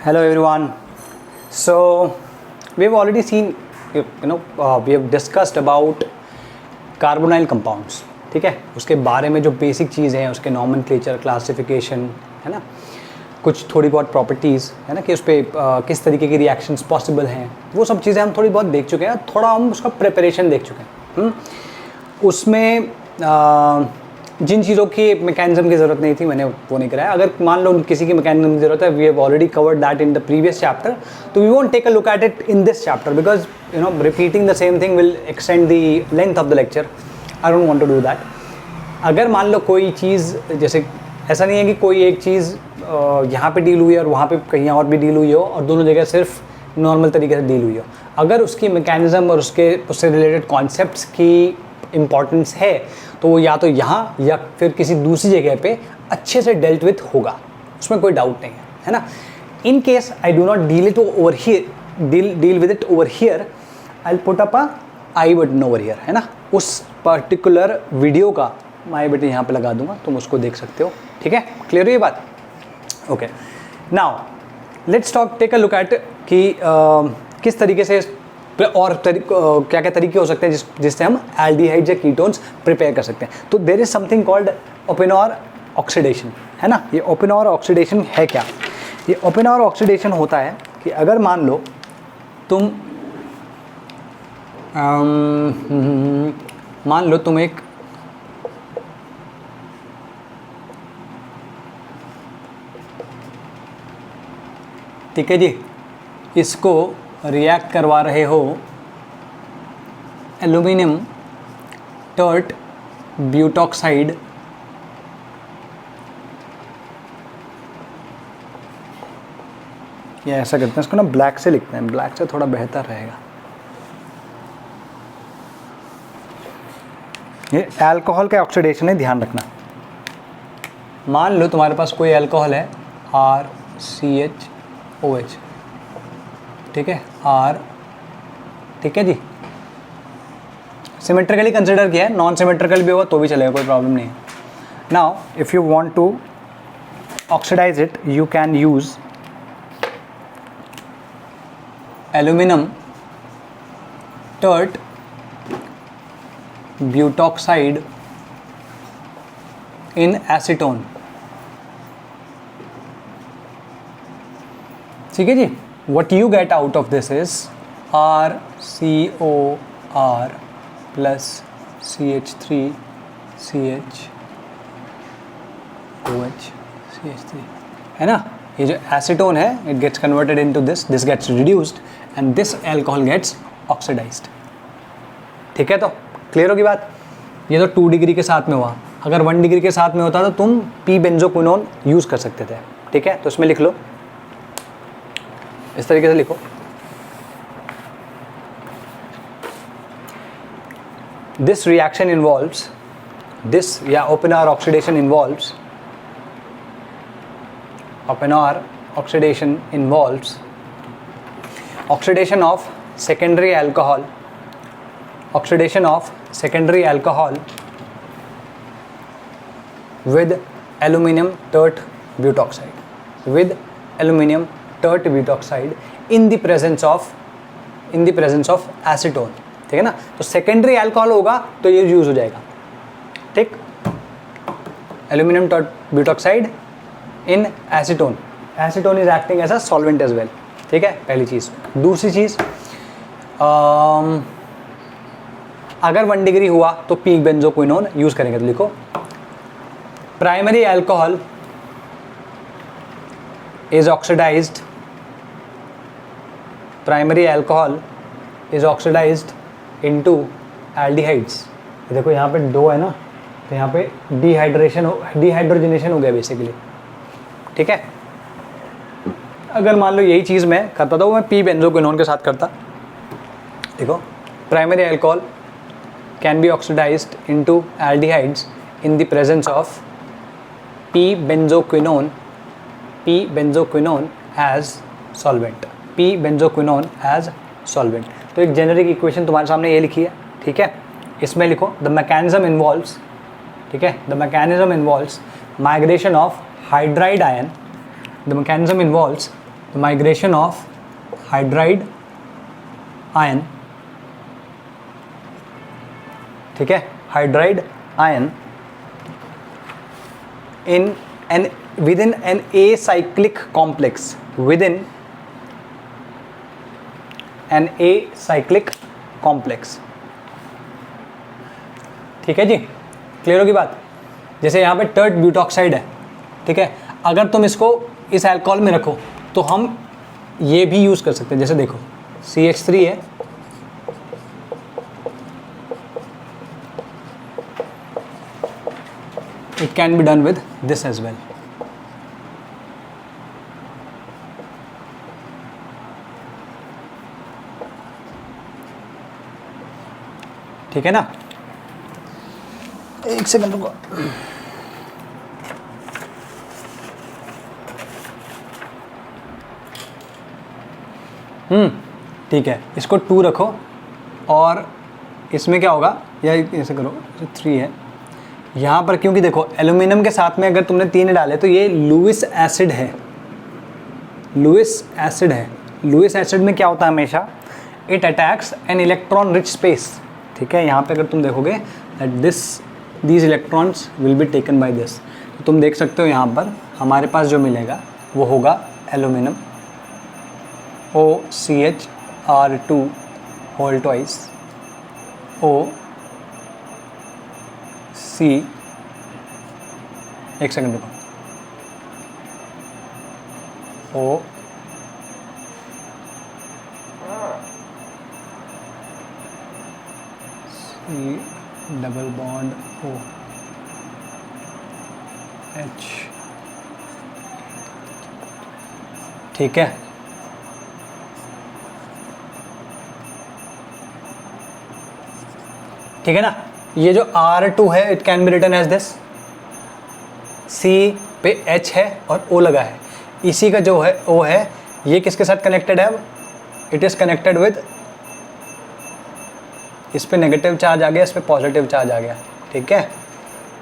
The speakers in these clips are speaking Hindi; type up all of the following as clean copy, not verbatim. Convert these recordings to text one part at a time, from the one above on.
Hello everyone. So we've already seen, we have discussed about carbonyl compounds. ठीक है, उसके बारे में जो बेसिक चीज़ हैं, उसके नॉमेनक्लेचर, क्लासिफिकेशन, है ना, कुछ थोड़ी बहुत प्रॉपर्टीज़, है ना, कि उस पर किस तरीके की रिएक्शंस पॉसिबल हैं, वो सब चीज़ें हम थोड़ी बहुत देख चुके हैं. थोड़ा हम उसका प्रिपरेशन देख चुके हैं. उसमें जिन चीज़ों की मैकेनिज्म की ज़रूरत नहीं थी मैंने वो नहीं कराया. अगर मान लो किसी की मैकेनिज्म की ज़रूरत है, we have already covered that in the previous chapter, तो we won't take a look at it in this chapter because repeating the same thing will extend the length of the lecture. I don't want to do that. अगर मान लो कोई चीज़, जैसे ऐसा नहीं है कि कोई एक चीज़ यहाँ पे डील हुई और वहाँ पे कहीं और भी डील हुई हो और दोनों जगह सिर्फ नॉर्मल तरीके से डील हुई हो. अगर उसकी मैकेनिज्म और उससे रिलेटेड कॉन्सेप्ट्स की इम्पॉर्टेंस है तो वो या तो यहाँ या फिर किसी दूसरी जगह पे अच्छे से डेल्ट विथ होगा, उसमें कोई डाउट नहीं है ना. In case I do not deal it over here, deal with it over here, I will put up a I button over here, है ना. उस पर्टिकुलर वीडियो का आई बटन यहाँ पे लगा दूंगा, तुम उसको देख सकते हो. ठीक है, क्लियर है ये बात? Okay, now let's take a look at कि किस तरीके से और क्या क्या तरीके हो सकते हैं जिससे हम एल्डिहाइड्स या कीटोन्स प्रिपेयर कर सकते हैं. तो there is something called Oppenauer oxidation, है ना. ये ओपेनॉर ऑक्सीडेशन है क्या? ये ओपेनॉर ऑक्सीडेशन होता है कि अगर मान लो तुम एक ठीक है जी, इसको रिएक्ट करवा रहे हो एल्यूमिनियम टर्ट ब्यूटॉक्साइड या ऐसा करते हैं, इसको ना ब्लैक से लिखते हैं, ब्लैक से थोड़ा बेहतर रहेगा. ये अल्कोहल का ऑक्सीडेशन है, ध्यान रखना. मान लो तुम्हारे पास कोई अल्कोहल है RCHOH, ठीक है, R, ठीक है जी, सिमेट्रिकली कंसिडर किया है, नॉन सिमेट्रिकल भी होगा तो भी चलेगा, कोई प्रॉब्लम नहीं है. Now if you want to oxidise it you can use aluminium tert butoxide in acetone. ठीक है जी. What you get out of this is RCOR plus CH3 CHOH CH3, है ना. ये जो एसीटोन है, it gets converted into this gets reduced and this alcohol gets oxidized. ठीक है, तो क्लियर होगी बात. ये तो 2 डिग्री के साथ में हुआ. अगर 1 डिग्री के साथ में होता तो तुम पी बेंजोक्विनोन यूज़ कर सकते थे. ठीक है, तो इसमें लिख लो, इस तरीके से लिखो, दिस रिएक्शन इन्वॉल्व्स दिस या Oppenauer oxidation involves oxidation of secondary alcohol with aluminum tert butoxide in the presence of acetone. ठीक है ना. तो सेकेंडरी अल्कोहल होगा तो ये यूज हो जाएगा. ठीक, aluminium tert butoxide in acetone. Acetone is acting as a solvent as well. ठीक है, पहली चीज़. दूसरी चीज़, अगर 1 डिग्री हुआ तो पी बेंजोक्विनोन यूज करेंगे. तो लिखो, primary alcohol is oxidized into aldehydes. देखो यहाँ पे 2 है ना, तो यहाँ पे डिहाइड्रोजनेशन हो गया बेसिकली. ठीक है, अगर मान लो यही चीज़ मैं करता था, वो मैं पी बेंजोक्विनोन के साथ करता. देखो, primary alcohol can be oxidised into aldehydes in the presence of P benzoquinone as solvent. तो एक जेनरिक इक्वेशन तुम्हारे सामने ये लिखी है. ठीक है, इसमें लिखो द मैकेनिज्म इन्वॉल्व्स, ठीक है, the mechanism involves migration of hydride ion, the mechanism involves the migration of hydride ion, ठीक है, hydride ion in an within an acyclic complex, within an acyclic complex, ठीक है जी, क्लियर होगी बात। जैसे यहाँ पे टर्ट ब्यूटॉक्साइड है, ठीक है, अगर तुम इसको इस अल्कोहल में रखो तो हम ये भी यूज़ कर सकते हैं। जैसे देखो CH3 है, it can be done with this as well, ठीक है ना। एक सेकंड रुको, ठीक है, इसको 2 रखो और इसमें क्या होगा, या ऐसे करो 3 है यहाँ पर, क्योंकि देखो एल्यूमिनियम के साथ में अगर तुमने 3 डाले तो ये लुईस एसिड है, लुईस एसिड है। लुईस एसिड में क्या होता है हमेशा, it attacks an electron rich space, ठीक है। यहाँ पे अगर तुम देखोगे that these electrons will be taken by this, तो तुम देख सकते हो यहाँ पर हमारे पास जो मिलेगा वो होगा aluminium OCH2 whole twice C, एक सेकंड रुको, O C double bond O H, ठीक है। ठीक है ना, ये जो R2 है it can be written as this, C पे H है और O लगा है, इसी का जो है O है ये किसके साथ कनेक्टेड है, अब इट इज़ कनेक्टेड विद, इस पे नेगेटिव चार्ज आ गया, इस पे पॉजिटिव चार्ज आ गया, ठीक है।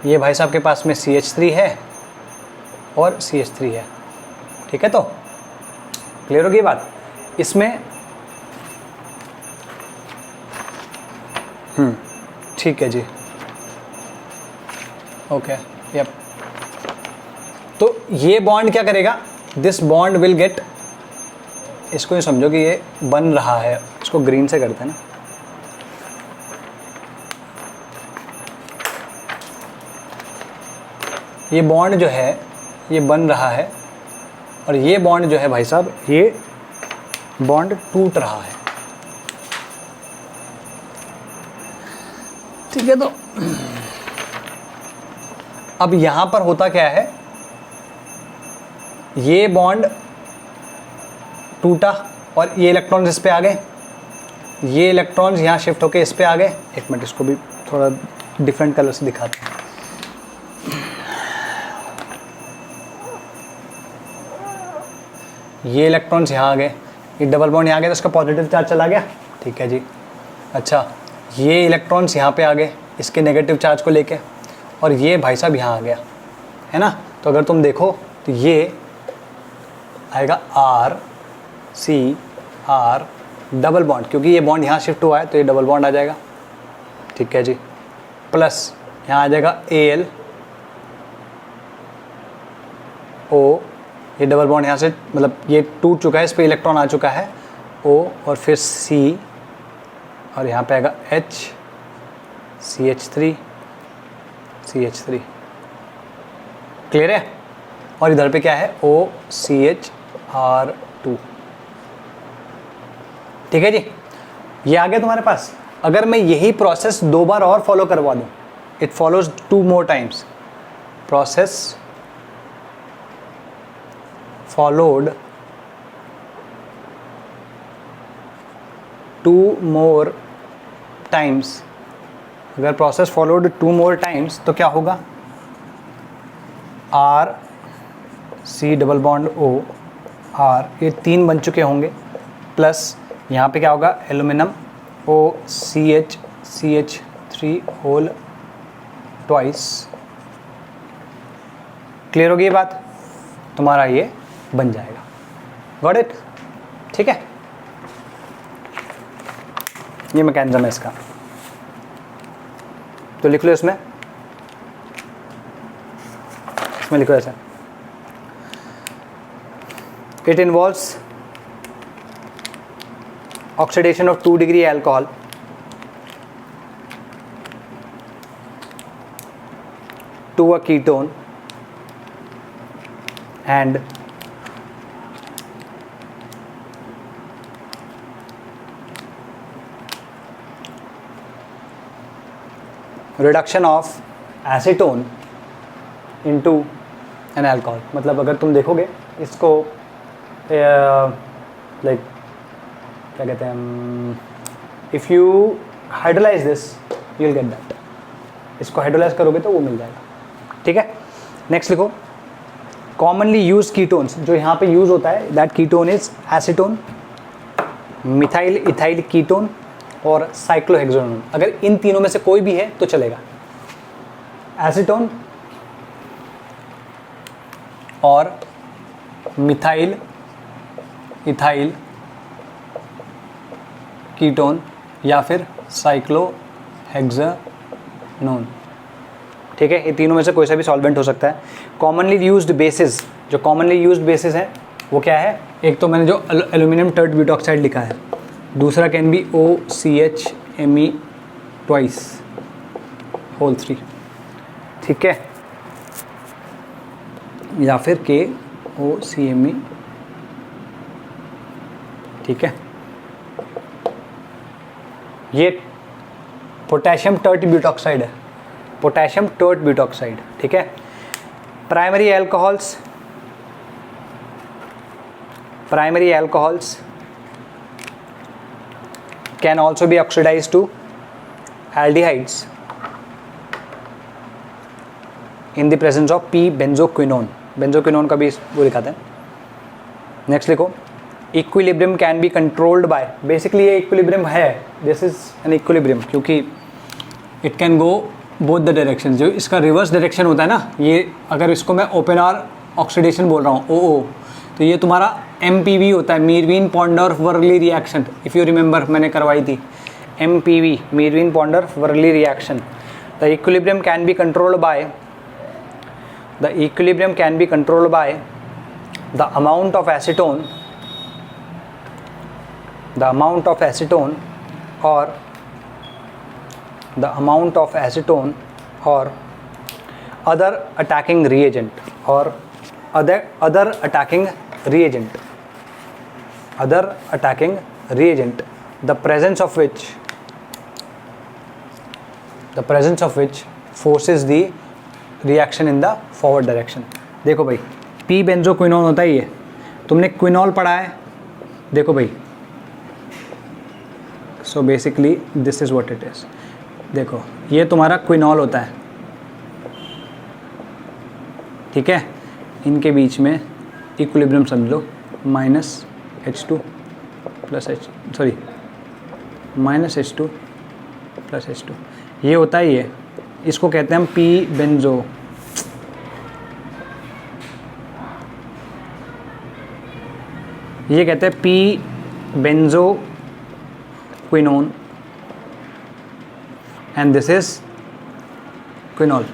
ये भाई साहब के पास में CH3 है और CH3 है, ठीक है। तो क्लियर होगी बात इसमें, ठीक है जी, ओके, यप। तो ये बॉन्ड क्या करेगा, दिस बॉन्ड विल गेट, इसको ये समझो कि ये बन रहा है, इसको ग्रीन से करते हैं ना, ये बॉन्ड जो है ये बन रहा है और ये बॉन्ड जो है भाई साहब ये बॉन्ड टूट रहा है, ठीक है। तो अब यहां पर होता क्या है, ये बॉन्ड टूटा और ये इलेक्ट्रॉन्स इस पे आ गए, ये इलेक्ट्रॉन्स यहां शिफ्ट होके इस पे आ गए। एक मिनट, इसको भी थोड़ा डिफरेंट कलर से दिखाते हैं। ये इलेक्ट्रॉन्स यहाँ आ गए, ये डबल बॉन्ड यहाँ आ गया तो इसका पॉजिटिव चार्ज चला गया, ठीक है जी। अच्छा, ये इलेक्ट्रॉन्स यहाँ पे आ गए इसके नेगेटिव चार्ज को लेके, और ये भाई साहब यहाँ आ गया, है ना। तो अगर तुम देखो तो ये आएगा R डबल बॉन्ड, क्योंकि ये बॉन्ड यहाँ शिफ्ट हुआ है तो ये डबल बॉन्ड आ जाएगा, ठीक है जी। प्लस यहाँ आ जाएगा Al O, ये डबल बॉन्ड यहाँ से मतलब ये टूट चुका है, इस पर इलेक्ट्रॉन आ चुका है O, और फिर C, और यहाँ पे आएगा H CH3 क्लियर है। और इधर पे क्या है OCHR2, ठीक है जी। ये आ गया तुम्हारे पास। अगर मैं यही प्रोसेस 2 बार और फॉलो करवा दूँ, it follows 2 more times, process followed 2 more times, अगर प्रोसेस फॉलोड 2 more times तो क्या होगा, C double bond O R, ये 3 बन चुके होंगे, प्लस यहाँ पे क्या होगा aluminium OCH3 whole twice. Clear होगी ये बात, तुम्हारा ये बन जाएगा। Got it? ठीक है, ये मैकेनिज्म है इसका। तो लिख लो इसमें लिखो ऐसा, it involves oxidation of 2 degree alcohol to a ketone and reduction of acetone into an alcohol। मतलब अगर तुम देखोगे इसको लाइक क्या कहते हैं, if you hydrolyse this you will get that, इसको हाइड्रोलाइज करोगे तो वो मिल जाएगा। ठीक है, नेक्स्ट लिखो, कॉमनली यूज कीटोन्स, जो यहाँ पे यूज होता है that ketone is acetone, methyl ethyl ketone और साइक्लोहेक्सोनोन। अगर इन तीनों में से कोई भी है तो चलेगा, एसीटोन और मिथाइल इथाइल कीटोन या फिर साइक्लोहेक्सानोन। ठीक है, ये तीनों में से कोई सा भी सॉल्वेंट हो सकता है। कॉमनली यूज्ड बेसिस, जो कॉमनली यूज्ड बेसिस है वो क्या है, एक तो मैंने जो एल्यूमिनियम टर्ट ब्यूटॉक्साइड लिखा है, दूसरा can be OCHMe twice whole 3, ठीक है, या फिर KOCMe, ठीक है। ये पोटेशियम टर्ट ब्यूटॉक्साइड है, पोटेशियम टर्ट ब्यूटॉक्साइड, ठीक है। Primary alcohols can also be oxidise to aldehydes in the presence of P benzoquinone. Benzoquinone का भी वो लिखाते हैं। नेक्स्ट लिखो, equilibrium can be controlled by, basically ये इक्विलिब्रियम है, दिस इज एन इक्विलिब्रियम, क्योंकि it can go both the direction. जो इसका रिवर्स डायरेक्शन होता है ना, ये अगर इसको मैं ओपन आर ऑक्सीडेशन बोल रहा हूँ OO, तो ये तुम्हारा MPV होता है, Meerwein Ponndorf Verley reaction. If you remember मैंने करवाई थी MPV, Meerwein Ponndorf Verley reaction. The equilibrium can be controlled by the amount of acetone, or other attacking reagent, the presence of which forces the reaction in the forward direction। देखो भाई, P बेंजोक्विनोन होता है, ये तुमने क्विनॉल पढ़ा है, देखो भाई, so basically this is what it is. देखो ये तुम्हारा क्विनॉल होता है, ठीक है, इनके बीच में इक्विलिब्रियम समझ लो, -H2 प्लस H2 ये होता है, ये इसको कहते हैं हम P बेंजो, ये कहते हैं P benzoquinone and this is quinol.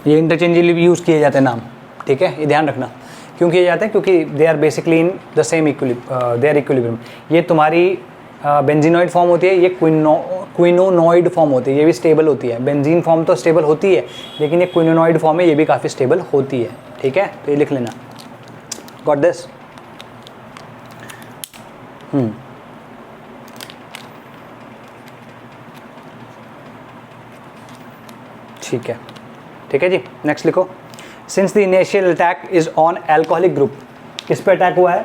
ये इंटरचेंजेबली यूज़ किए जाते हैं नाम, ठीक है, ये ध्यान रखना क्यों किए जाते हैं, क्योंकि they are basically in the same equilibrium. ये तुम्हारी बेंजीनॉइड फॉर्म होती है, ये क्विनोनॉइड फॉर्म होती है, ये भी स्टेबल होती है। बेंजीन फॉर्म तो स्टेबल होती है, लेकिन ये क्विनोनॉइड फॉर्म है, ये भी काफ़ी स्टेबल होती है, ठीक है, तो ये लिख लेना। Got this? ठीक है, ठीक है जी। नेक्स्ट लिखो, since the initial attack is on alcoholic group, किस पे अटैक हुआ है?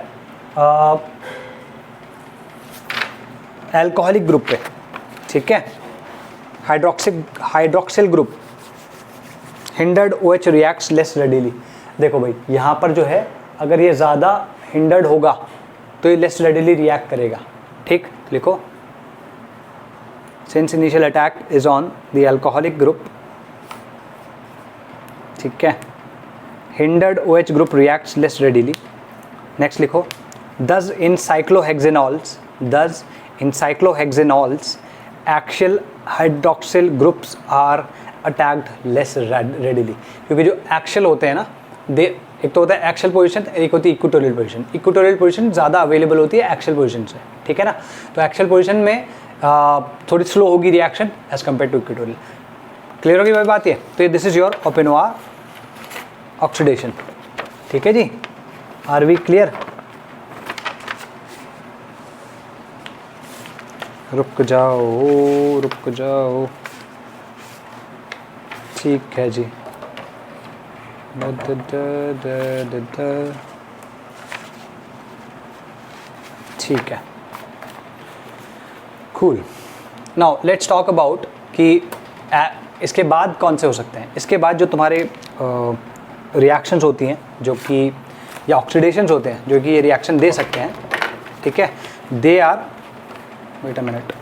एल्कोहलिक ग्रुप पे, ठीक है, hydroxyl group, hindered OH reacts less readily. देखो भाई यहाँ पर जो है, अगर ये ज़्यादा हिंडर्ड होगा तो ये लेस रेडिली रिएक्ट करेगा, ठीक, लिखो, since initial attack is on the alcoholic group, ठीक है, hindered OH group reacts less readily next लिखो, does in cyclohexanols axial hydroxyl groups are attacked less readily, क्योंकि जो एक्शियल होते हैं ना, दे एक तो होता है एक्शियल पोजीशन, एक होती है इक्वेटोरियल पोजीशन. इक्वेटोरियल पोजीशन ज़्यादा अवेलेबल होती है एक्शियल पोजीशन से, ठीक है ना. तो एक्शियल पोजीशन में थोड़ी स्लो होगी reaction as compare to equatorial. Clear होगी भाई बात ये. तो this is your Oppenauer oxidation. ठीक है जी, आर वी क्लियर? रुक जाओ, ठीक है जी. ठीक है, cool. Now let's talk about कि इसके बाद कौन से हो सकते हैं. इसके बाद जो तुम्हारे रिएक्शंस होती हैं जो कि या ऑक्सीडेशंस होते हैं जो कि ये रिएक्शन दे सकते हैं, ठीक है. They are, wait a minute,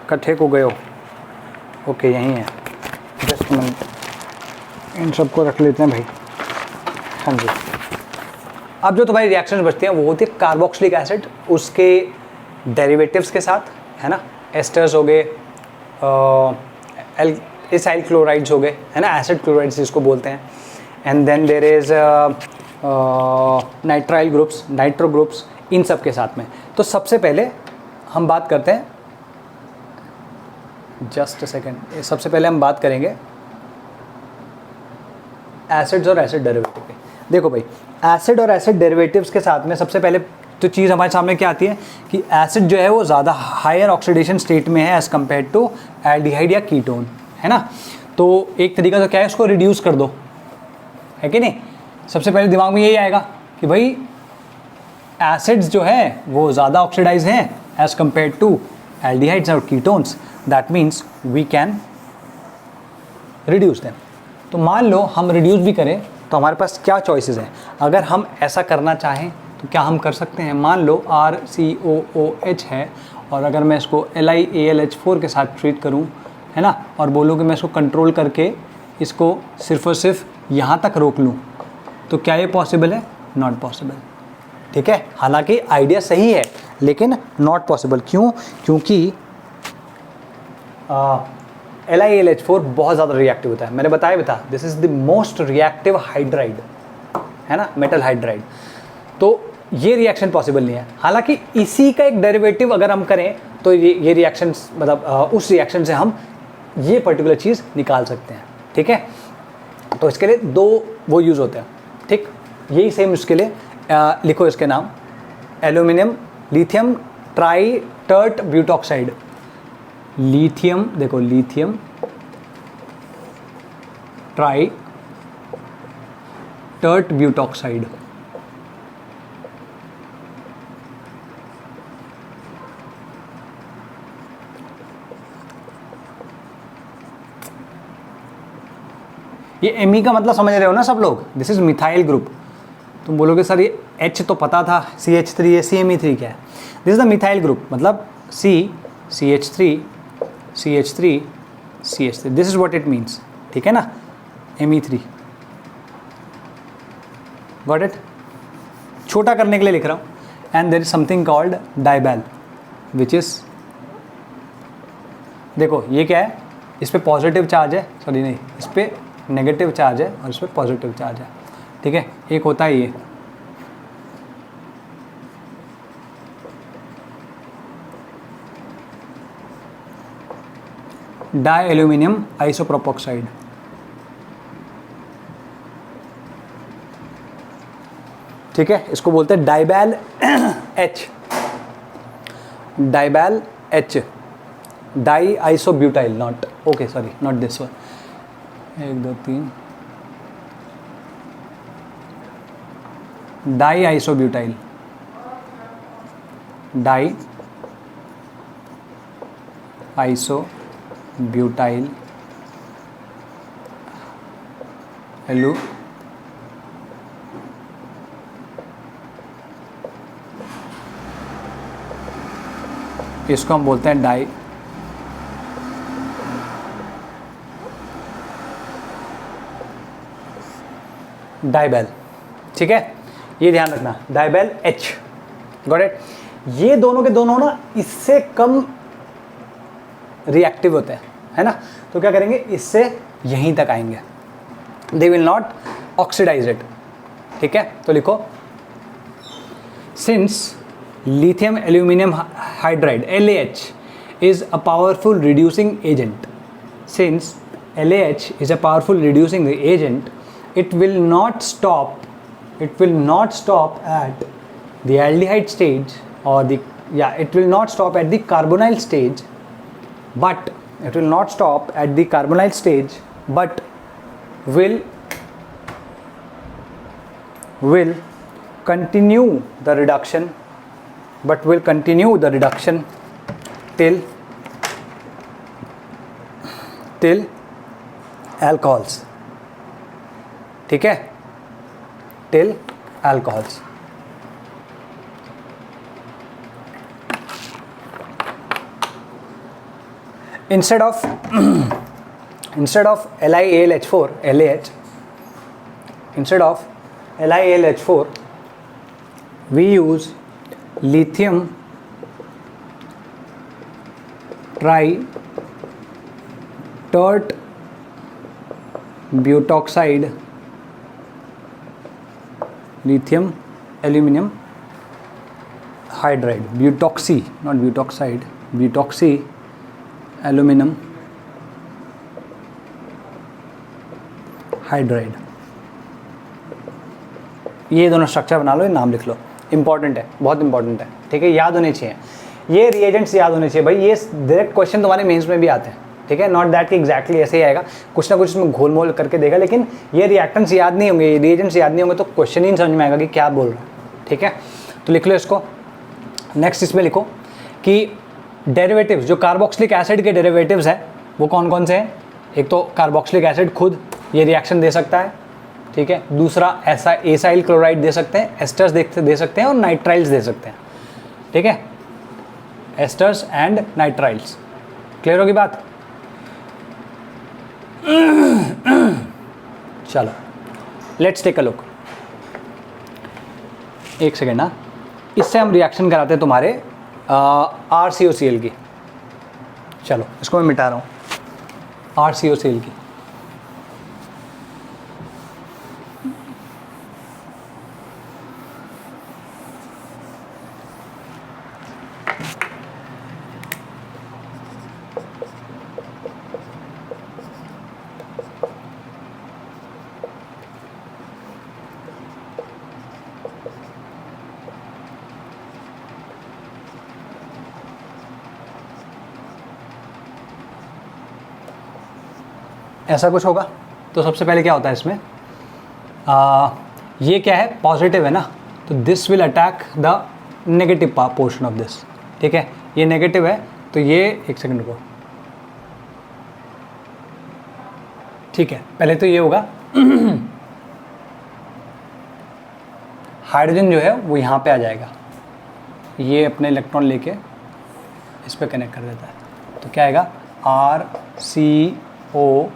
इकट्ठे को गए हो, ओके यहीं है, जस्ट मिनट, इन सबको रख लेते हैं भाई. हाँ जी. अब जो तुम्हारी रिएक्शंस बचती हैं वो होती है कार्बोक्सिलिक एसिड, उसके डेरिवेटिव्स के साथ, है ना. एस्टर्स हो गए, एसाइल क्लोराइड्स हो गए, है ना, एसिड क्लोराइड्स जिसको बोलते हैं. And then there is nitrile groups, nitro groups, इन सब के साथ में. तो सबसे पहले हम बात करते हैं, जस्ट अ सेकेंड, सबसे पहले हम बात करेंगे एसिड्स और एसिड डेरिवेटिव की. देखो भाई, एसिड और एसिड डेरिवेटिव्स के साथ में सबसे पहले तो चीज़ हमारे सामने क्या आती है कि एसिड जो है वो ज़्यादा हायर ऑक्सीडेशन स्टेट में है एज़ कम्पेयर टू एल्डिहाइड या कीटोन, है ना. तो एक तरीका तो क्या है, उसको रिड्यूस कर दो, है कि नहीं. सबसे पहले दिमाग में यही आएगा कि भाई एसिड्स जो है वो ज़्यादा ऑक्सीडाइज हैं एज़ कम्पेयर टू एल्डिहाइड्स और ketones. That means we can reduce them. तो मान लो हम रिड्यूस भी करें तो हमारे पास क्या चॉइसेस हैं. अगर हम ऐसा करना चाहें तो क्या हम कर सकते हैं. मान लो RCOOH है और अगर मैं इसको LiAlH4 के साथ ट्रीट करूं, है ना, और बोलूँ कि मैं इसको कंट्रोल करके इसको सिर्फ और सिर्फ यहाँ तक रोक लूँ, तो क्या ये पॉसिबल है? Not possible. ठीक है, हालांकि आइडिया सही है लेकिन नॉट पॉसिबल. क्यों? क्योंकि LiAlH4 बहुत ज़्यादा रिएक्टिव होता है. मैंने बताया भी था, this is the most reactive hydride, है ना, मेटल हाइड्राइड. तो ये रिएक्शन पॉसिबल नहीं है. हालांकि इसी का एक डेरिवेटिव अगर हम करें तो ये रिएक्शन, मतलब उस रिएक्शन से हम ये पर्टिकुलर चीज़ निकाल सकते हैं. ठीक है, तो इसके लिए दो वो यूज़ होते हैं. ठीक, यही सेम इसके लिए लिखो इसके नाम, aluminium lithium try tert butoxide. Lithium, देखो लिथियम ट्राई टर्ट ब्यूटॉक्साइड. ये Me का मतलब समझ रहे हो ना सब लोग. This is methyl group. तुम बोलोगे सर ये H तो पता था, CH3 ये CME3 क्या है. This is the methyl group, मतलब CH3 CH3. This is what it means. ठीक है ना, Me3. Got it. छोटा करने के लिए लिख रहा हूँ. And there is something called DIBAL, which is, देखो ये क्या है, इस पे पॉजिटिव चार्ज है, सॉरी नहीं, इस पे नेगेटिव चार्ज है और इस पर पॉजिटिव चार्ज है. ठीक है, एक होता है ये, डाई एल्यूमिनियम आइसोप्रोपोक्साइड. ठीक है, इसको बोलते हैं DIBAL H, DIBAL H, diisobutyl, not, okay sorry, not this one. 1 2 3 diisobutyl, diisobutyl एलू इसको हम बोलते हैं डाई डाइबैल. ठीक है, ये ध्यान रखना, डाइबेल H, गॉट इट। ये दोनों के दोनों ना इससे कम रिएक्टिव होते हैं, है ना, तो क्या करेंगे, इससे यहीं तक आएंगे, they will not oxidise it, ठीक है। तो लिखो, since lithium aluminum hydride LaH is a powerful reducing agent, since LaH is a powerful reducing agent, it will not stop at the aldehyde stage, or it will not stop at the carbonyl stage, but will continue the reduction till alcohols, ठीक है, till alcohols। instead of LiAlH4 LaH, instead of LiAlH4 we use lithium tritert butoxide, lithium aluminum hydride, butoxy, not butoxide, butoxy aluminum hydride। ये दोनों स्ट्रक्चर बना लो, ये नाम लिख लो, इंपॉर्टेंट है, बहुत इंपॉर्टेंट है, ठीक है, याद होने चाहिए, ये रिएजेंट्स याद होने चाहिए भाई। ये डायरेक्ट क्वेश्चन तुम्हारे मेंस में भी आते हैं, ठीक है, नॉट दैट कि एग्जैक्टली ऐसे ही आएगा, कुछ ना कुछ इसमें घोल मोल करके देगा, लेकिन ये रिएक्टेंट्स याद नहीं होंगे, ये रिएजेंट्स याद नहीं होंगे तो क्वेश्चन ही नहीं समझ में आएगा कि क्या बोल रहा है, ठीक है। तो लिख लो इसको। नेक्स्ट इसमें लिखो कि डेरिवेटिव्स, जो कार्बोक्सिलिक एसिड के डेरिवेटिव्स हैं वो कौन कौन से हैं। एक तो कार्बोक्सिलिक एसिड खुद ये रिएक्शन दे सकता है, ठीक है, दूसरा ऐसा एसाइल क्लोराइड दे सकते हैं, एस्टर्स दे सकते हैं और नाइट्राइल्स दे सकते हैं, ठीक है, एस्टर्स एंड नाइट्राइल्स। क्लियर होगी बात। चलो लेट्स टेक अ लुक, एक सेकेंड ना, इससे हम रिएक्शन कराते हैं तुम्हारे RCOCl की। चलो इसको मैं मिटा रहा हूँ, RCOCl की। ऐसा कुछ होगा तो सबसे पहले क्या होता है इसमें, ये क्या है, पॉजिटिव है ना, तो this will attack the negative portion of this, ठीक है, ये नेगेटिव है तो ये, एक सेकंड को, ठीक है, पहले तो ये होगा हाइड्रोजन जो है वो यहाँ पे आ जाएगा, ये अपने इलेक्ट्रॉन लेके इस पे कनेक्ट कर देता है, तो क्या आएगा RCO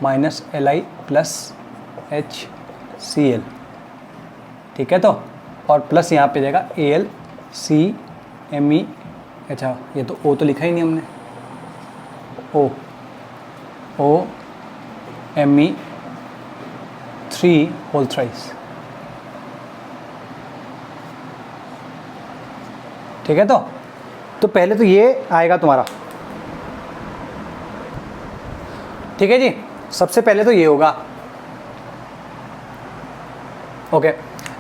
minus Li plus HCl, ठीक है, तो और प्लस यहाँ पे जाएगा AlCMe, अच्छा ये तो O तो लिखा ही नहीं हमने, Me3 होल थ्राइस, ठीक है। तो पहले तो ये आएगा तुम्हारा, ठीक है जी, सबसे पहले तो ये होगा, ओके।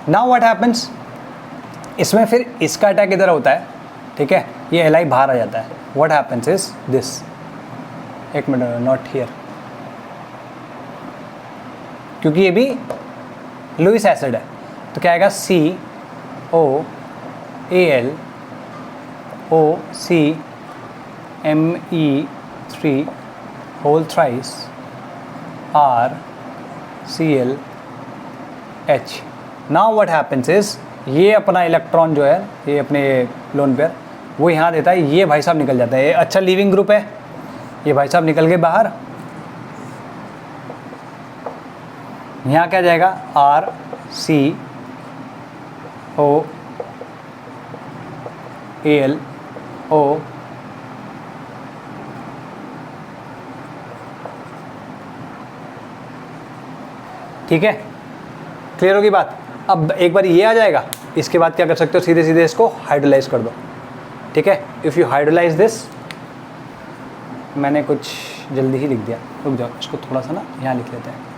नाउ व्हाट हैपेंस, इसमें फिर इसका अटैक इधर होता है, ठीक है, ये Li बाहर आ जाता है, व्हाट हैपेंस इज दिस, एक मिनट, नॉट हियर, क्योंकि ये भी लुईस एसिड है, तो क्या आएगा COALOCMe3 whole thrice RClH। Now what happens is, ये अपना इलेक्ट्रॉन जो है, ये अपने लोन पेयर वो यहाँ देता है, ये भाई साहब निकल जाता है, ये अच्छा लीविंग ग्रुप है, ये भाई साहब निकल गए बाहर, यहाँ क्या जाएगा O Al O ठीक है, क्लियर होगी बात। अब एक बार ये आ जाएगा, इसके बाद क्या कर सकते हो, सीधे सीधे इसको हाइड्रोलाइज कर दो। ठीक है, इफ़ यू हाइड्रोलाइज दिस, मैंने कुछ जल्दी ही लिख दिया, रुक जाओ, इसको थोड़ा सा ना यहाँ लिख लेते हैं।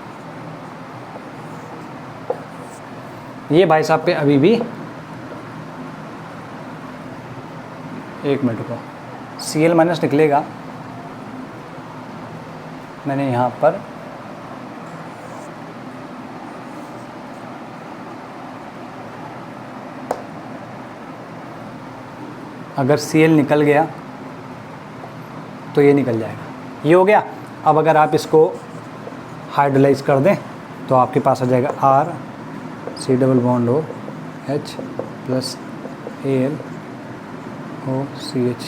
ये भाई साहब पे अभी भी एक मिनट को Cl माइनस निकलेगा, मैंने यहाँ पर अगर Cl निकल गया तो ये निकल जाएगा, ये हो गया। अब अगर आप इसको हाइड्रोलाइज कर दें तो आपके पास आ जाएगा R C double bond O H plus Al O CH।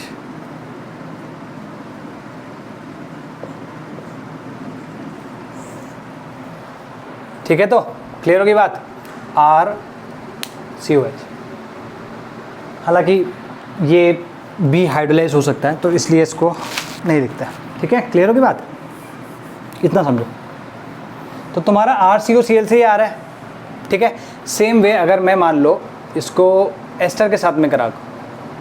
ठीक है, तो क्लियर होगी बात, RCOH। हालांकि ये भी हाइड्रोलाइज हो सकता है तो इसलिए इसको नहीं लिखता है। ठीक है, क्लियर होगी बात, इतना समझो। तो तुम्हारा RCOCl से ही आ रहा है। ठीक है, सेम वे अगर मैं मान लो इसको एस्टर के साथ में करा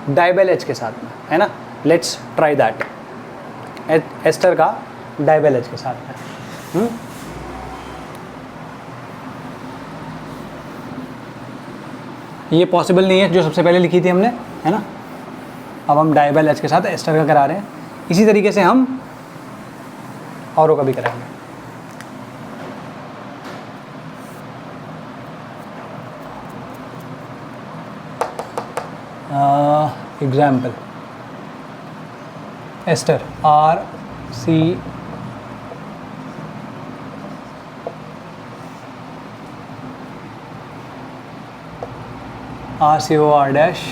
डाइबेल H के साथ में, है ना, लेट्स ट्राई दैट, एस्टर का डाइबेल H के साथ में। ये पॉसिबल नहीं है जो सबसे पहले लिखी थी हमने, है ना। अब हम डाइबेल H के साथ एस्टर का करा रहे हैं, इसी तरीके से हम औरों का भी कराएंगे। Example ester RC RCOR dash.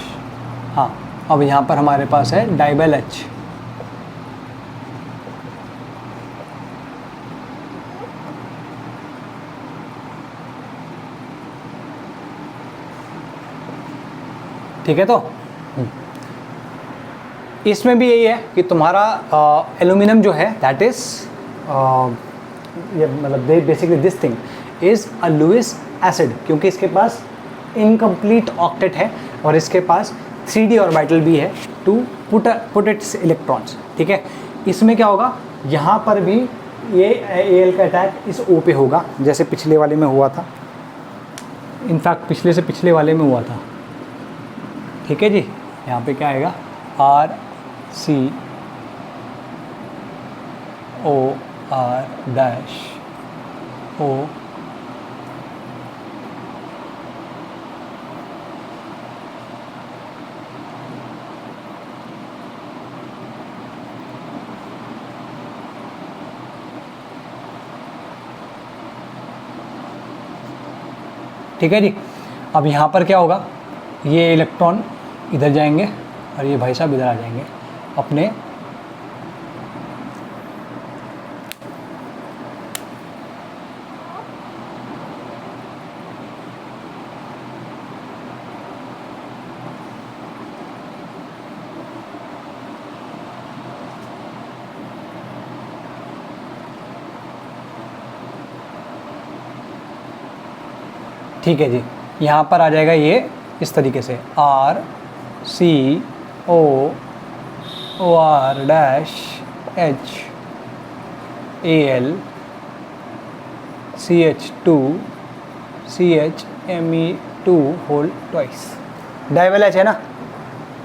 हाँ, अब यहाँ पर हमारे पास है डाइबेल H। ठीक है, तो इसमें भी यही है कि तुम्हारा एल्यूमिनियम जो है दैट इज ये मतलब basically this thing is a Lewis acid, क्योंकि इसके पास इनकम्प्लीट ऑक्टेट है और इसके पास 3d ऑर्बिटल भी है टू पुट इट्स इलेक्ट्रॉन्स। ठीक है, इसमें क्या होगा, यहाँ पर भी ये Al का अटैक इस O पे होगा जैसे पिछले वाले में हुआ था, इनफैक्ट पिछले से पिछले वाले में हुआ था। ठीक है जी, यहाँ पे क्या आएगा RCOR डैश O ठीक है जी। अब यहाँ पर क्या होगा, ये इलेक्ट्रॉन इधर जाएंगे और ये भाई साहब इधर आ जाएंगे अपने ठीक है जी, यहाँ पर आ जाएगा ये इस तरीके से RCOR dash H Al CH2 CHMe2 whole twice, DIBAL H है ना।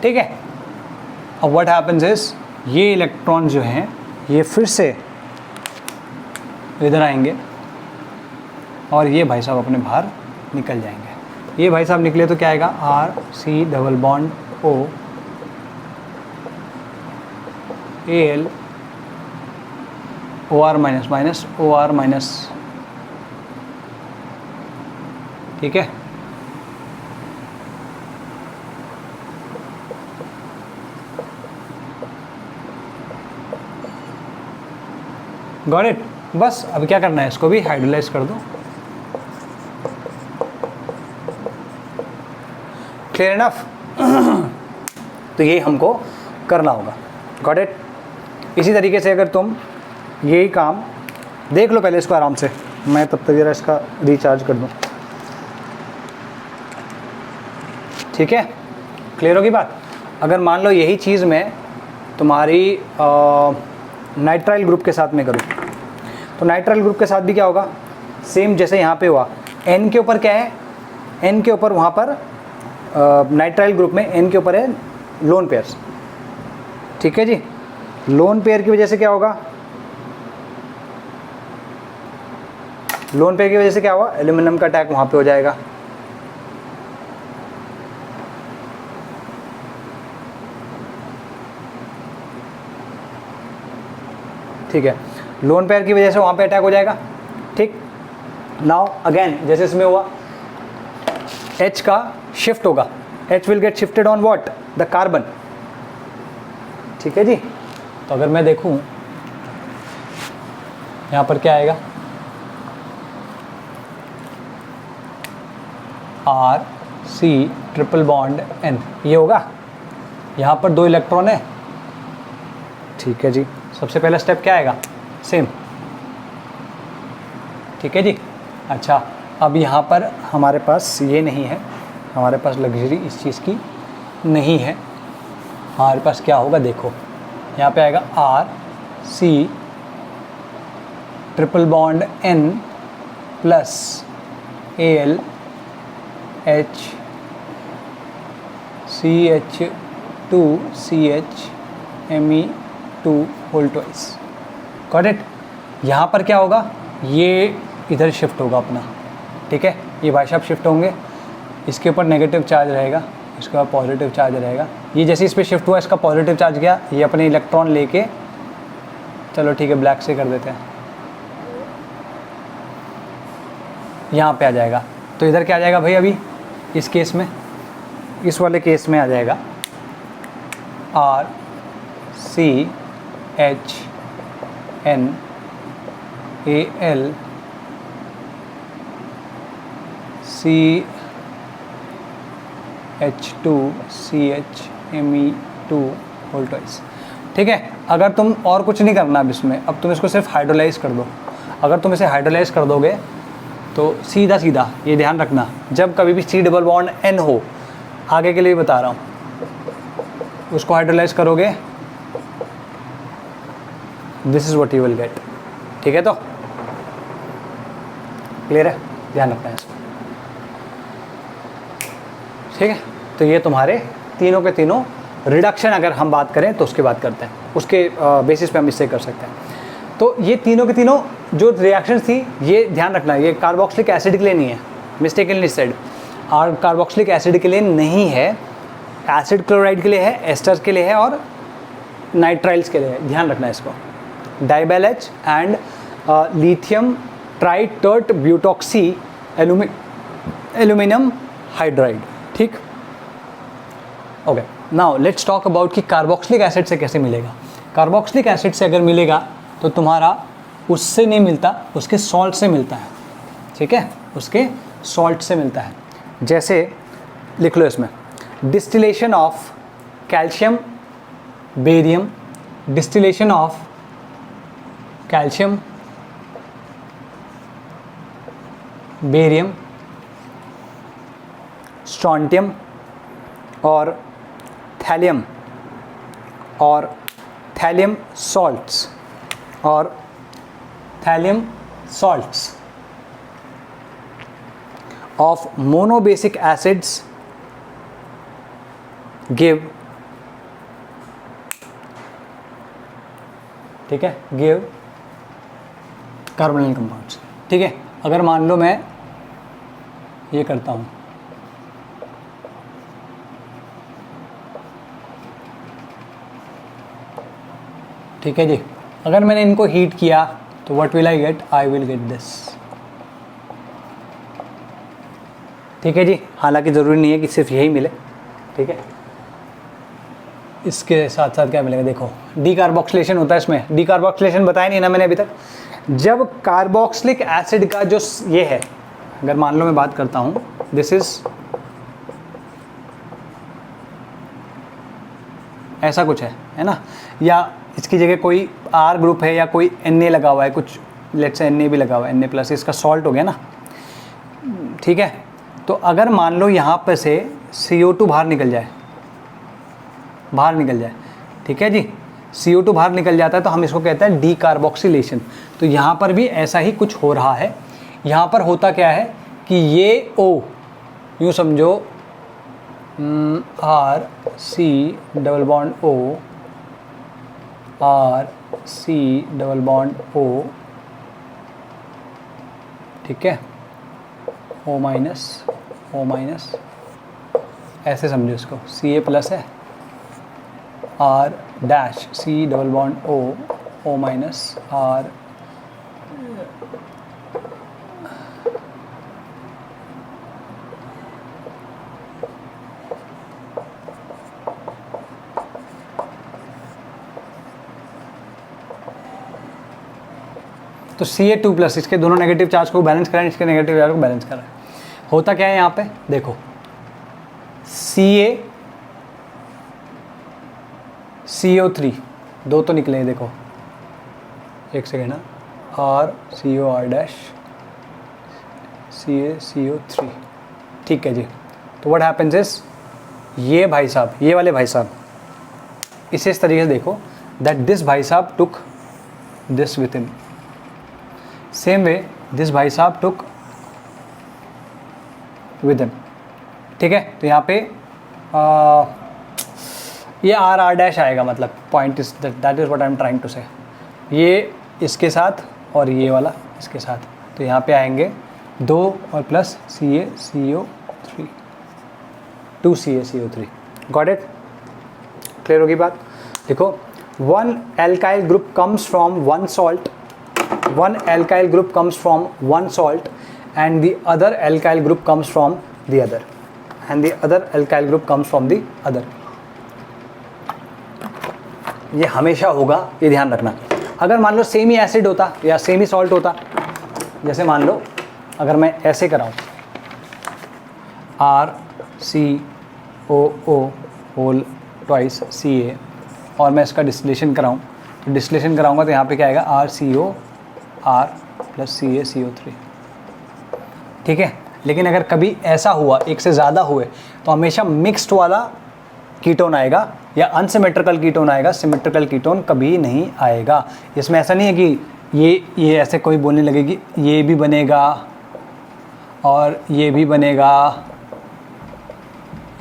ठीक है, अब व्हाट हैपेंस इज ये इलेक्ट्रॉन जो हैं ये फिर से इधर आएंगे और ये भाई साहब अपने बाहर निकल जाएंगे। ये भाई साहब निकले तो क्या आएगा RC double bond O Al OR minus minus OR minus. ठीक है, गॉट इट। बस अब क्या करना है, इसको भी हाइड्रोलाइज कर दो। Clear enough? तो ये हमको करना होगा, गॉट इट? इसी तरीके से अगर तुम यही काम देख लो पहले इसको आराम से, मैं तब तक जरा इसका रिचार्ज कर दूँ, ठीक है? क्लियर होगी बात? अगर मान लो यही चीज़ मैं तुम्हारी नाइट्राइल ग्रुप के साथ में करूँ, तो नाइट्राइल ग्रुप के साथ भी क्या होगा? सेम जैसे यहाँ पे हुआ, N के ऊपर क्या है? N के ऊपर वहाँ पर नाइट्राइल ग्रुप में N के ऊपर है लोन पेयर्स, ठीक है जी? लोन पेयर की वजह से क्या होगा? लोन पेयर की वजह से क्या हुआ? एल्यूमिनियम का अटैक वहाँ पे हो जाएगा, ठीक है? लोन पेयर की वजह से वहाँ पे अटैक हो जाएगा, ठीक? नाउ अगेन जैसे इसमें हुआ, H का शिफ्ट होगा, H will get shifted on what? The carbon, ठीक है जी? तो अगर मैं देखूं यहाँ पर क्या आएगा? R C triple bond N, ये होगा। यहाँ पर 2 इलेक्ट्रॉन है, ठीक है जी? सबसे पहला स्टेप क्या आएगा? सेम, ठीक है जी? अच्छा, अब यहाँ पर हमारे पास ये नहीं है, हमारे पास लग्जरी इस चीज़ की नहीं है। हमारे पास क्या होगा? देखो यहाँ पे आएगा R C triple bond N plus Al H CH2 CH Me2 whole twice, got it? यहाँ पर क्या होगा? ये इधर शिफ्ट होगा अपना, ठीक है? ये भाई साहब शिफ्ट होंगे, इसके ऊपर नेगेटिव चार्ज रहेगा, इसके ऊपर पॉजिटिव चार्ज रहेगा। ये जैसे इस पर शिफ्ट हुआ, इसका पॉजिटिव चार्ज गया, ये अपने इलेक्ट्रॉन लेके, चलो ठीक है ब्लैक से कर देते हैं, यहाँ पे आ जाएगा। तो इधर क्या आ जाएगा भाई? अभी इस केस में, इस वाले केस में आ जाएगा R C H N Al CH2 CH Me2 whole twice, ठीक है? अगर तुम और कुछ नहीं करना अब इसमें, अब तुम इसको सिर्फ हाइड्रोलाइज कर दो। अगर तुम इसे हाइड्रोलाइज कर दोगे तो सीधा सीधा ये ध्यान रखना, जब कभी भी C डबल बॉन्ड N हो, आगे के लिए बता रहा हूँ, उसको हाइड्रोलाइज करोगे, this is what you will get, ठीक है? तो क्लियर है? ध्यान रखना है इसको, ठीक है? तो ये तुम्हारे तीनों के तीनों रिडक्शन अगर हम बात करें तो उसकी बात करते हैं, उसके बेसिस पे हम इससे कर सकते हैं। तो ये तीनों के तीनों जो रिएक्शन थी, ये ध्यान रखना, ये कार्बोक्सिलिक एसिड के लिए नहीं है, मिस्टेकनली सेड, और कार्बोक्सिलिक एसिड के लिए नहीं है, एसिड क्लोराइड के लिए है, एस्टर्स के लिए है और नाइट्राइल्स के लिए है, ध्यान रखना इसको। DIBAL H and lithium tri tert butoxy aluminium hydride, ठीक? Okay, now let's talk about कि कार्बोक्सिलिक एसिड से कैसे मिलेगा। कार्बोक्सिलिक एसिड से अगर मिलेगा तो तुम्हारा उससे नहीं मिलता, उसके सॉल्ट से मिलता है, ठीक है? उसके सॉल्ट से मिलता है। जैसे लिख लो इसमें, distillation of calcium barium, distillation of calcium barium strontium और थैलियम सॉल्ट्स और thallium salts of monobasic acids give, ठीक है, गिव कार्बोनिल कंपाउंड्स, ठीक है? अगर मान लो मैं ये करता हूँ, ठीक है जी, अगर मैंने इनको हीट किया तो what will I get? I will get this, ठीक है जी? हालांकि ज़रूरी नहीं है कि सिर्फ यही मिले, ठीक है? इसके साथ साथ क्या मिलेगा? देखो, डीकार्बोक्सिलेशन होता है इसमें, डीकार्बोक्सिलेशन बताया नहीं ना मैंने अभी तक। जब कार्बोक्सिलिक एसिड का जो ये है, अगर मान लो मैं बात करता हूँ, दिस इज ऐसा कुछ है ना, या इसकी जगह कोई R ग्रुप है या कोई Na लगा हुआ है, कुछ लेट्स से Na भी लगा हुआ है, Na प्लस, इसका सॉल्ट हो गया ना, ठीक है। तो अगर मान लो यहाँ पर से CO2 बाहर निकल जाए, ठीक है जी, CO2 बाहर निकल जाता है तो हम इसको कहते हैं डीकार्बोक्सिलेशन। तो यहाँ पर भी ऐसा ही कुछ हो रहा है। यहाँ पर होता क्या है कि ये O, यूँ समझो RC double bond O, RC double bond O, ठीक है, O माइनस, ऐसे समझो इसको, Ca प्लस है, R dash C double bond O minus R, तो Ca2 प्लस, इसके दोनों नेगेटिव चार्ज को बैलेंस करें, इसके नेगेटिव चार्ज को बैलेंस करें। होता क्या है यहाँ पे, देखो Ca CO3 दो तो निकले, देखो एक सेकेंड ना, R CO R dash Ca CO3, ठीक है जी। तो व्हाट हैपेंस इज, ये भाई साहब, ये वाले भाई साहब, इसे इस तरीके से देखो दैट दिस भाई साहब took this with in, same way this भाई साहब टुक विद इन, ठीक है। तो यहाँ पे ये R डैश आएगा, मतलब point is that is what I am trying to say, ये इसके साथ और ये वाला इसके साथ, तो यहाँ पे आएंगे 2 और plus CaCO3, 2 CaCO3, got it, clear होगी बात। देखो, one alkyl group comes from one salt, one alkyl group comes from one salt and the other alkyl group comes from the other, and the other alkyl group comes from the other। ये हमेशा होगा, ये ध्यान रखना। अगर मान लो सेम ही एसिड होता या सेम ही सॉल्ट होता, जैसे मान लो अगर मैं ऐसे कराऊँ RCOO होल ट्वाइस Ca और मैं इसका डिस्टिलेशन कराऊँ, तो डिस्टिलेशन कराऊँगा तो यहाँ पे क्या आएगा, RCO R प्लस CaCO3, ठीक है। लेकिन अगर कभी ऐसा हुआ, एक से ज़्यादा हुए, तो हमेशा मिक्स्ड वाला कीटोन आएगा या अनसिमेट्रिकल कीटोन आएगा, सिमेट्रिकल कीटोन कभी नहीं आएगा। इसमें ऐसा नहीं है कि ये ऐसे कोई बोलने लगे कि ये भी बनेगा और ये भी बनेगा,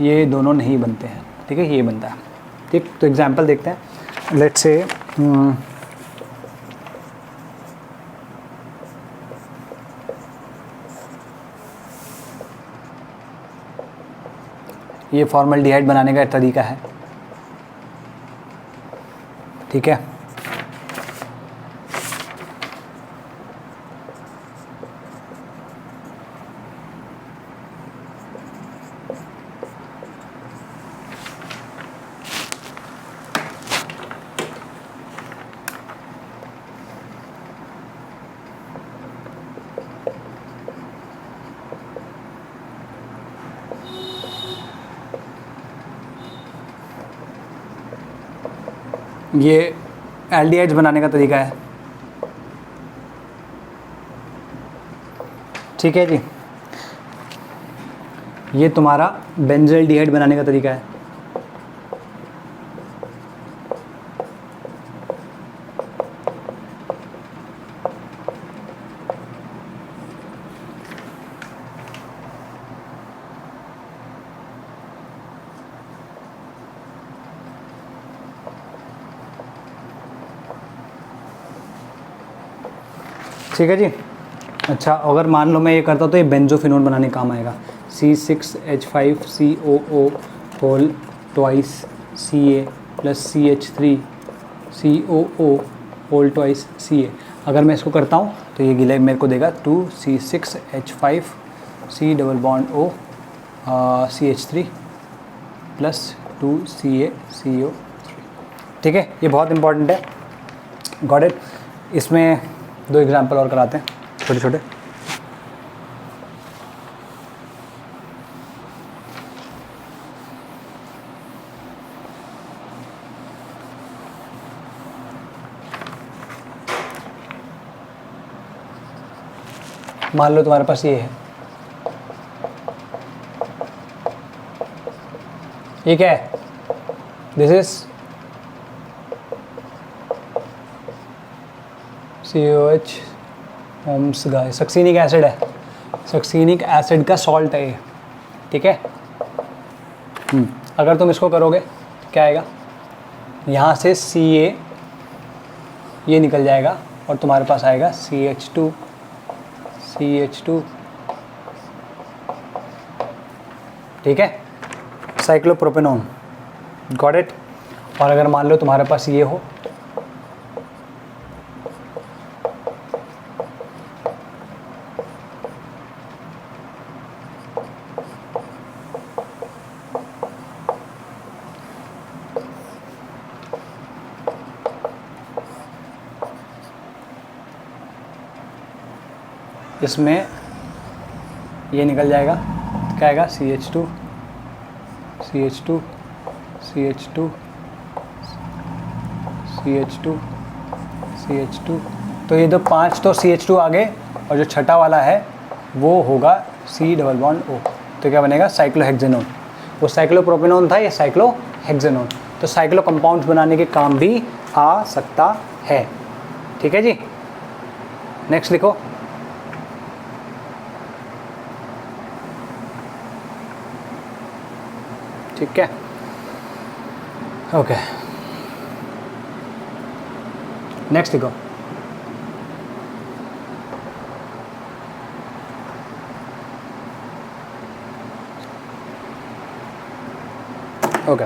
ये दोनों नहीं बनते हैं, ठीक है, ये बनता है, ठीक। तो एग्जांपल देखते हैं, लेट्स से ये फॉर्मल्डिहाइड बनाने का तरीका है, ठीक है। ये एल्डिहाइड्स बनाने का तरीका है, ठीक है जी। ये तुम्हारा बेंजल्डिहाइड बनाने का तरीका है, ठीक है जी। अच्छा, अगर मान लो मैं ये करता तो ये बेंजोफिनोन बनाने काम आएगा, C6H5COO whole twice Ca plus CH3COO whole twice Ca। अगर मैं इसको करता हूँ तो ये गिले मेरे को देगा 2C6H5C double bond O CH3 plus 2CaCO3, ठीक है। ये बहुत इंपॉर्टेंट है, गॉट इट। इसमें दो एग्जाम्पल और कराते हैं छोटे छोटे। मान लो तुम्हारे पास ये है, ये क्या है, दिस इज COH होम्स गाय, सक्सीनिक एसिड है, सक्सीनिक एसिड का सॉल्ट है ये, ठीक है। अगर तुम इसको करोगे तो क्या आएगा, यहाँ से Ca ये निकल जाएगा और तुम्हारे पास आएगा CH2, ठीक है, साइक्लोप्रोपेनॉन, गॉट इट। और अगर मान लो तुम्हारे पास ये हो, इसमें ये निकल जाएगा, क्या आएगा, CH2, तो ये तो 5 तो CH2 आ गए और जो छठा वाला है वो होगा C डबल बॉन्ड O, तो क्या बनेगा, साइक्लोहेक्सेनोन। वो साइक्लोप्रोपेनॉन था, ये साइक्लोहेक्सेनोन। तो साइक्लो कंपाउंड्स बनाने के काम भी आ सकता है, ठीक है जी। नेक्स्ट लिखो, ठीक है, ओके। नेक्स्ट लिखो, ओके।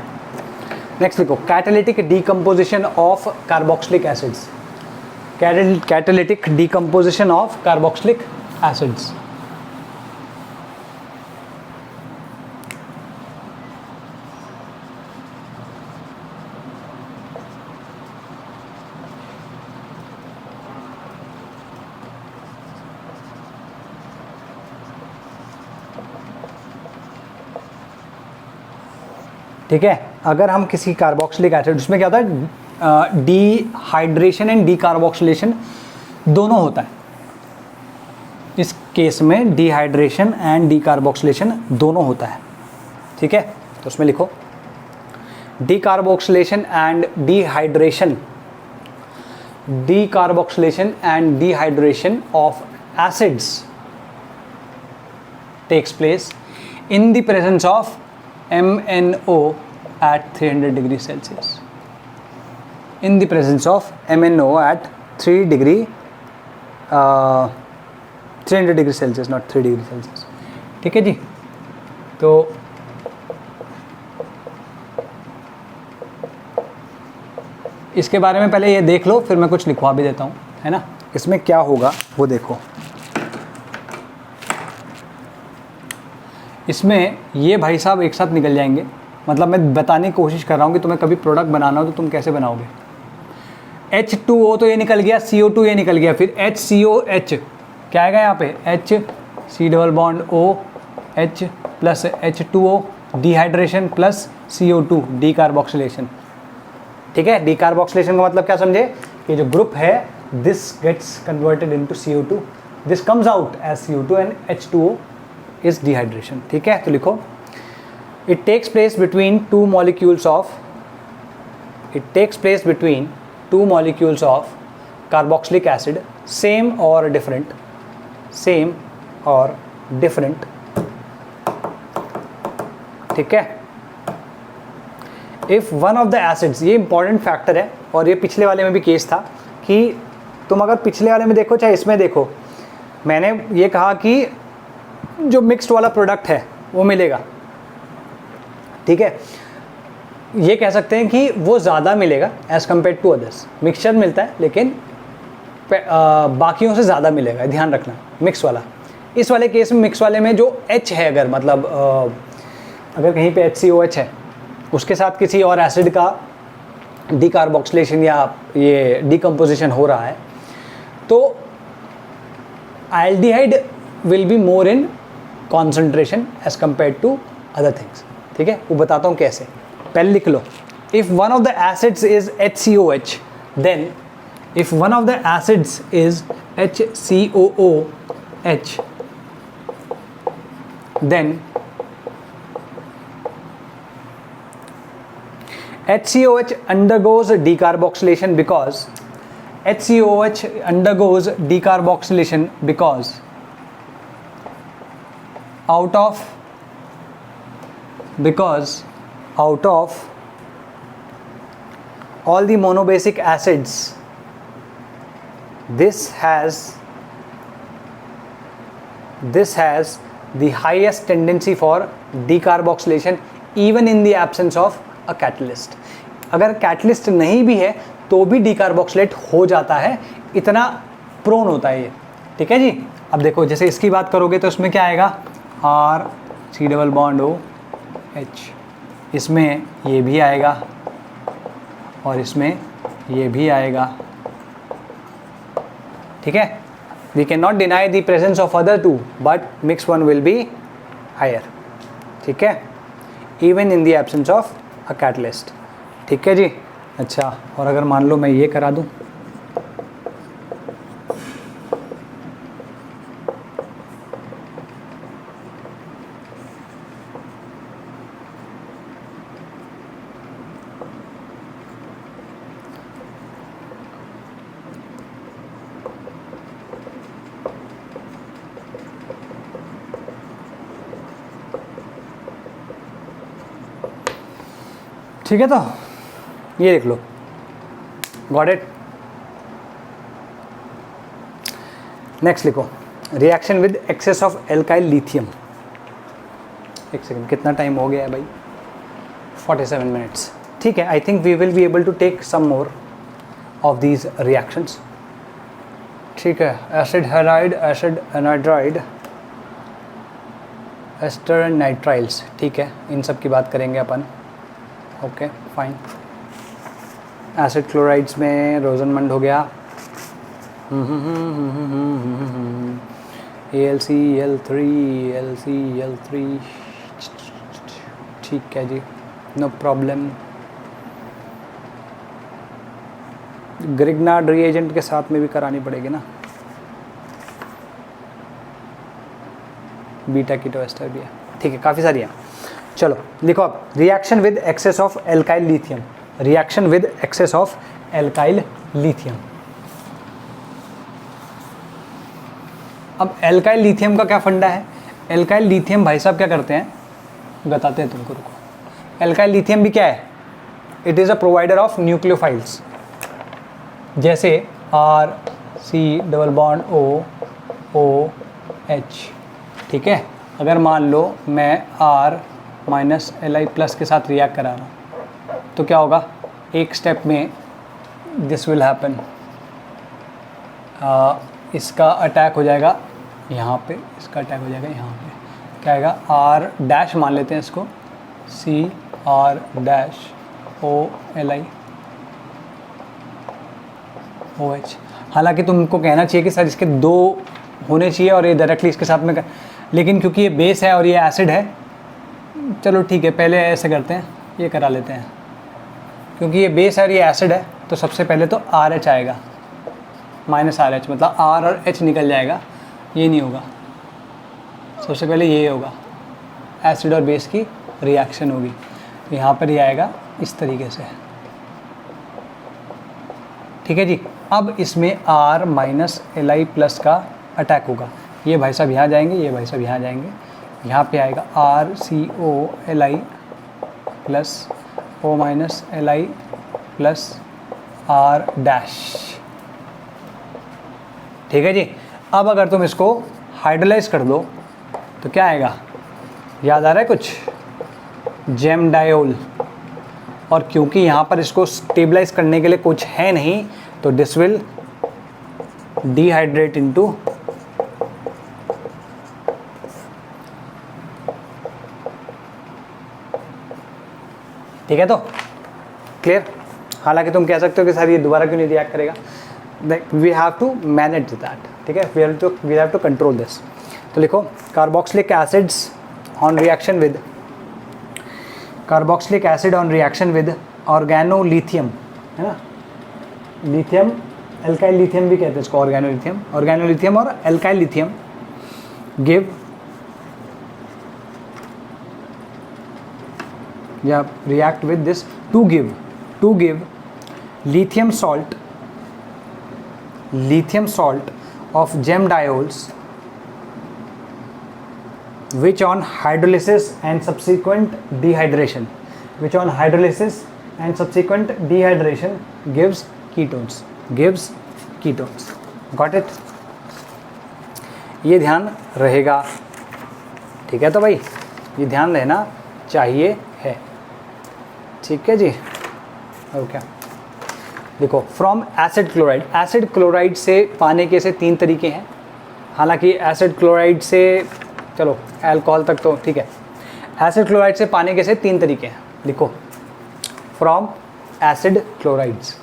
नेक्स्ट लिखो, catalytic decomposition of carboxylic acids, catalytic decomposition of carboxylic acids. ठीक है, अगर हम किसी कार्बोक्सिलिक एसिड, उसमें क्या होता है, डीहाइड्रेशन एंड डीकार्बोक्सिलेशन दोनों होता है। इस केस में डीहाइड्रेशन एंड डीकार्बोक्सिलेशन दोनों होता है, ठीक है। तो उसमें लिखो, decarboxylation and dehydration, decarboxylation and dehydration of acids takes place in the presence of MnO at 300 degrees Celsius. In the presence of MnO at 300 degrees Celsius, not 3 degree Celsius. ठीक है जी। तो इसके बारे में पहले ये देख लो, फिर मैं कुछ लिखवा भी देता हूँ, है ना। इसमें क्या होगा वो देखो। इसमें ये भाई साहब एक साथ निकल जाएंगे, मतलब मैं बताने की कोशिश कर रहा हूँ कि तुम्हें कभी प्रोडक्ट बनाना हो तो तुम कैसे बनाओगे। H2O तो ये निकल गया, CO2 ये निकल गया, फिर HCOH क्या आएगा यहाँ पे, H C double bond O H plus H2O dehydration plus CO2 decarboxylation. ठीक है, डीकार्बोक्सिलेशन का मतलब क्या समझे, कि जो ग्रुप है this gets converted into CO2, this comes out as CO2 and H2O is dehydration. ठीक है, तो लिखो, it takes place between two molecules of carboxylic acid, same or different, ठीक है। if one of the acids, ये इंपॉर्टेंट फैक्टर है, और ये पिछले वाले में भी केस था कि तुम अगर पिछले वाले में देखो चाहे इसमें देखो, मैंने ये कहा कि जो मिक्स्ड वाला प्रोडक्ट है वो मिलेगा, ठीक है। ये कह सकते हैं कि वो ज़्यादा मिलेगा as compare to others. Mixture मिलता है लेकिन बाकियों से ज़्यादा मिलेगा, ध्यान रखना मिक्स वाला। इस वाले केस में मिक्स वाले में जो H है, अगर मतलब अगर कहीं पे HCOH है, उसके साथ किसी और एसिड का डीकार्बोक्सिलेशन या ये डीकम्पोजिशन हो रहा है, तो aldehyde will be more in concentration as compare to other things. ठीक है, वो बताता हूँ कैसे। पहले लिख लो, if one of the acids is HCOH, then if one of the acids is HCOO, H, then HCOH undergoes decarboxylation because HCOH undergoes decarboxylation because out of all the monobasic acids, this has the highest tendency for decarboxylation even in the absence of a catalyst. अगर कैटलिस्ट नहीं भी है तो भी डिकार्बोक्सिलेट हो जाता है, इतना प्रोन होता है ये, ठीक है जी। अब देखो जैसे इसकी बात करोगे तो इसमें क्या आएगा, R C double bond O H, इसमें ये भी आएगा और इसमें ये भी आएगा, ठीक है। We cannot deny the presence of other two, but mixed one will be higher, ठीक है, even in the absence of a catalyst, ठीक है जी। अच्छा, और अगर मान लो मैं ये करा दूं, ठीक है, तो ये देख लो, गॉट इट। नेक्स्ट लिखो, reaction with excess of alkyl lithium. एक सेकेंड, कितना टाइम हो गया है भाई, 47 मिनट्स, ठीक है। I think we will be able to take some more of these reactions, ठीक है। Acid halide, acid anhydride, ester and nitriles, ठीक है, इन सब की बात करेंगे अपन, ओके फाइन। एसिड क्लोराइड्स में रोजनमंड हो गया, AlCl3, LCl3, ठीक है जी, नो प्रॉब्लम। ग्रिग्नार्ड रिएजेंट के साथ में भी करानी पड़ेगी ना, बीटा कीटो एस्टर भी है, ठीक है, काफ़ी सारी है। चलो लिखो अब, reaction with excess of alkyl lithium, reaction with excess of alkyl lithium. अब एल्काइल लिथियम का क्या फंडा है, एल्काइल लिथियम भाई साहब क्या करते हैं, बताते हैं तुमको, रुको। एल्काइल लिथियम भी क्या है, it is a provider of nucleophiles, जैसे R C double bond O H, ठीक है। अगर मान लो मैं R माइनस Li प्लस के साथ रिएक्ट करा रहा हूँ तो क्या होगा, एक स्टेप में दिस विल हैपन, इसका अटैक हो जाएगा यहाँ पे, इसका अटैक हो जाएगा यहाँ पे, क्या आएगा, R डैश मान लेते हैं इसको, C R dash O Li OH। हालांकि तुमको कहना चाहिए कि सर इसके दो होने चाहिए और ये डायरेक्टली इसके साथ में लेकिन क्योंकि ये बेस है और ये एसिड है, चलो ठीक है, पहले ऐसे करते हैं, ये करा लेते हैं। क्योंकि ये बेस है और ये एसिड है तो सबसे पहले तो RH आएगा, माइनस RH, मतलब R और H निकल जाएगा, ये नहीं होगा, सबसे पहले ये होगा, एसिड और बेस की रिएक्शन होगी, यहाँ पर ये आएगा इस तरीके से, ठीक है जी। अब इसमें R माइनस Li प्लस का अटैक होगा, ये भाई साहब यहाँ जाएंगे, ये भाई साहब यहाँ जाएंगे, यहाँ पे आएगा RCO Li plus O minus Li plus R dash, ठीक है जी। अब अगर तुम इसको हाइड्रोलाइज कर दो तो क्या आएगा, याद आ रहा है कुछ, जेम डायोल, और क्योंकि यहाँ पर इसको स्टेबलाइज करने के लिए कुछ है नहीं तो दिस विल डिहाइड्रेट इनटू ठीक है, तो क्लियर। हालांकि तुम कह सकते हो कि सर ये दोबारा क्यों नहीं रिएक्ट करेगा, we have to manage that, ठीक है, we have to control this. तो लिखो, carboxylic acids on reaction with, carboxylic acid on reaction with organolithium, है ना, लिथियम, एल्काइल लिथियम भी कहते हैं इसको, ऑर्गेनोलिथियम, ऑर्गेनोलिथियम और एल्काइल लिथियम गिव या react with this to give lithium salt of gem diols which on hydrolysis and subsequent dehydration gives ketones. Got it? ये ध्यान रहेगा, ठीक है? तो भाई ये ध्यान रहना चाहिए है, ठीक है जी? ओके देखो, फ्रॉम एसिड क्लोराइड से पाने के से 3 तरीके हैं। हालांकि एसिड क्लोराइड से चलो अल्कोहल तक तो ठीक है, एसिड क्लोराइड से पाने के से 3 तरीके हैं। लिखो, from acid chlorides,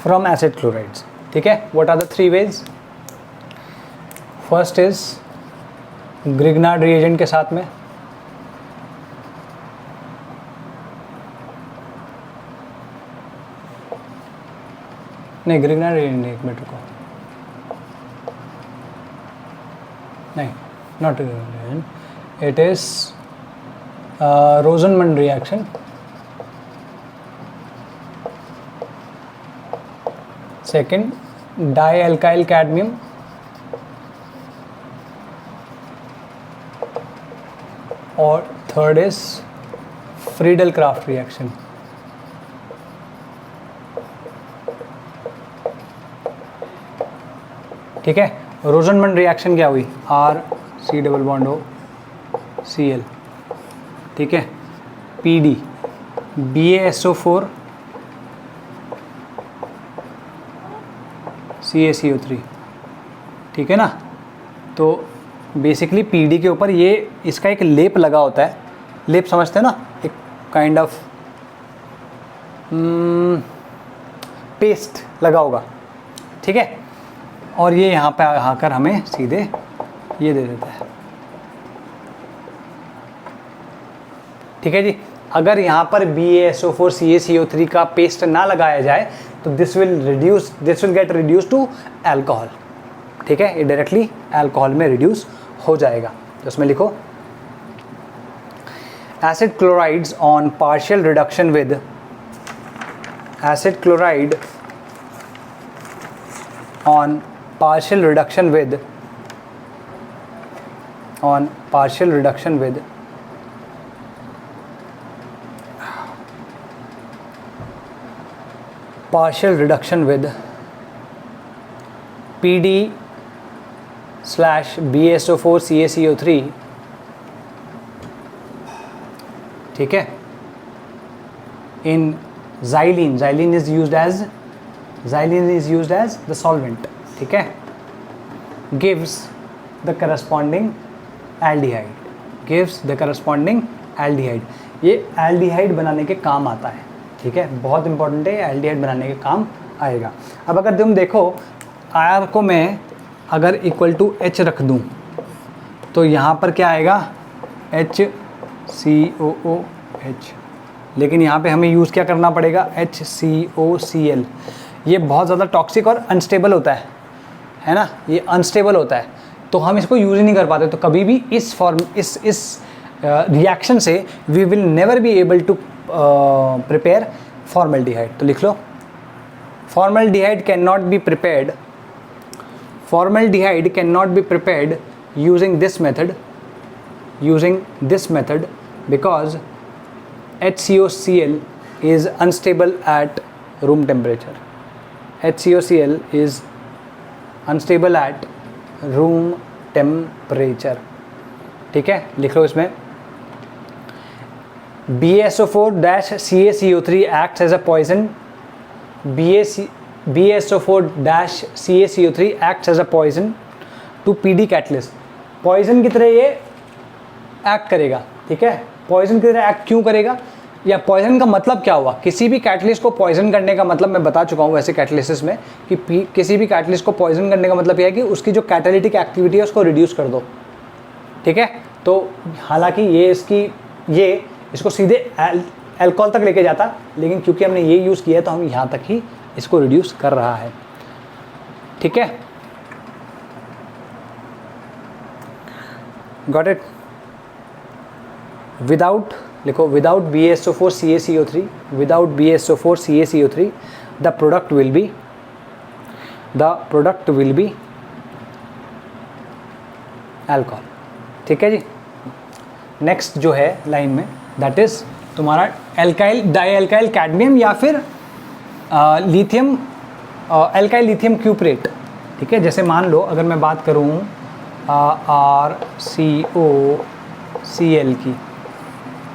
from acid chlorides, ठीक है? What are the 3 ways? First is Grignard reagent के साथ में, नहीं Grignard reagent नहीं, एक मिनट रुको, नहीं not Grignard reagent, it is Rosenmund reaction. Second, dialkyl cadmium, और third is Friedel-Crafts reaction. ठीक है? रोजनमंड रिएक्शन क्या हुई? RC+Cl, ठीक है? PD, BaSO4 CaCO3, ठीक है ना? तो बेसिकली पीडी के ऊपर ये इसका एक लेप लगा होता है, लेप समझते हैं ना, एक काइंड ऑफ पेस्ट लगा होगा, ठीक है? और ये यहाँ पे आकर हमें सीधे ये दे देता है, ठीक है जी? अगर यहाँ पर BaSO4 CaCO3 का पेस्ट ना लगाया जाए तो this will get reduce to alcohol, ठीक है? ये डायरेक्टली अल्कोहल में रिड्यूस हो जाएगा। तो इसमें लिखो, acid chlorides on partial reduction with partial reduction with PD/BaSO4 CaCO3, ठीक है? In xylene is used as the solvent, ठीक है? gives the corresponding aldehyde, ये एल्डिहाइड बनाने के काम आता है, ठीक है? बहुत इंपॉर्टेंट है, एल्डिहाइड बनाने के काम आएगा। अब अगर तुम देखो, आर को मैं अगर इक्वल टू H रख दूं तो यहाँ पर क्या आएगा? HCOOH, लेकिन यहाँ पे हमें यूज़ क्या करना पड़ेगा? HCOCl। ये बहुत ज़्यादा टॉक्सिक और अनस्टेबल होता है ना? ये अनस्टेबल होता है, तो हम इसको यूज़ ही नहीं कर पाते। तो कभी भी इस रिएक्शन से we will never be able to prepare formaldehyde. तो लिख लो, formaldehyde can not be prepared using this method because HCOCl is unstable at room temperature. HCOCl is unstable at room temperature, ठीक है? लिख लो इसमें, BaSO4-CaCO3 acts as a poison. BaSO4-CaCO3 acts as a poison to PD catalyst. Poison की तरह ये एक्ट करेगा, ठीक है? पॉइजन की तरह एक्ट क्यों करेगा? या पॉइजन का मतलब क्या हुआ, किसी भी कैटलिस्ट को पॉइजन करने का मतलब मैं बता चुका हूँ वैसे कैटलिसिस में कि किसी भी कैटलिस्ट को पॉइजन करने का मतलब यह है कि उसकी जो कैटालिटिक एक्टिविटी है उसको रिड्यूस कर दो, ठीक है। तो हालांकि ये इसको सीधे अल्कोहल तक लेके जाता, लेकिन क्योंकि हमने ये यूज़ किया है तो हम यहाँ तक ही इसको रिड्यूस कर रहा है, ठीक है। Got it. विदाउट लिखो, without BaSO4 CaCO3, without BaSO4 CaCO3 the product will be alcohol, ठीक है जी। नेक्स्ट जो है लाइन में दैट इज तुम्हारा एल्काइल डाइएल्काइल कैडमियम या फिर लिथियम एल्काइल लिथियम क्यूप्रेट, ठीक है। जैसे मान लो अगर मैं बात करूँ RCOCl की,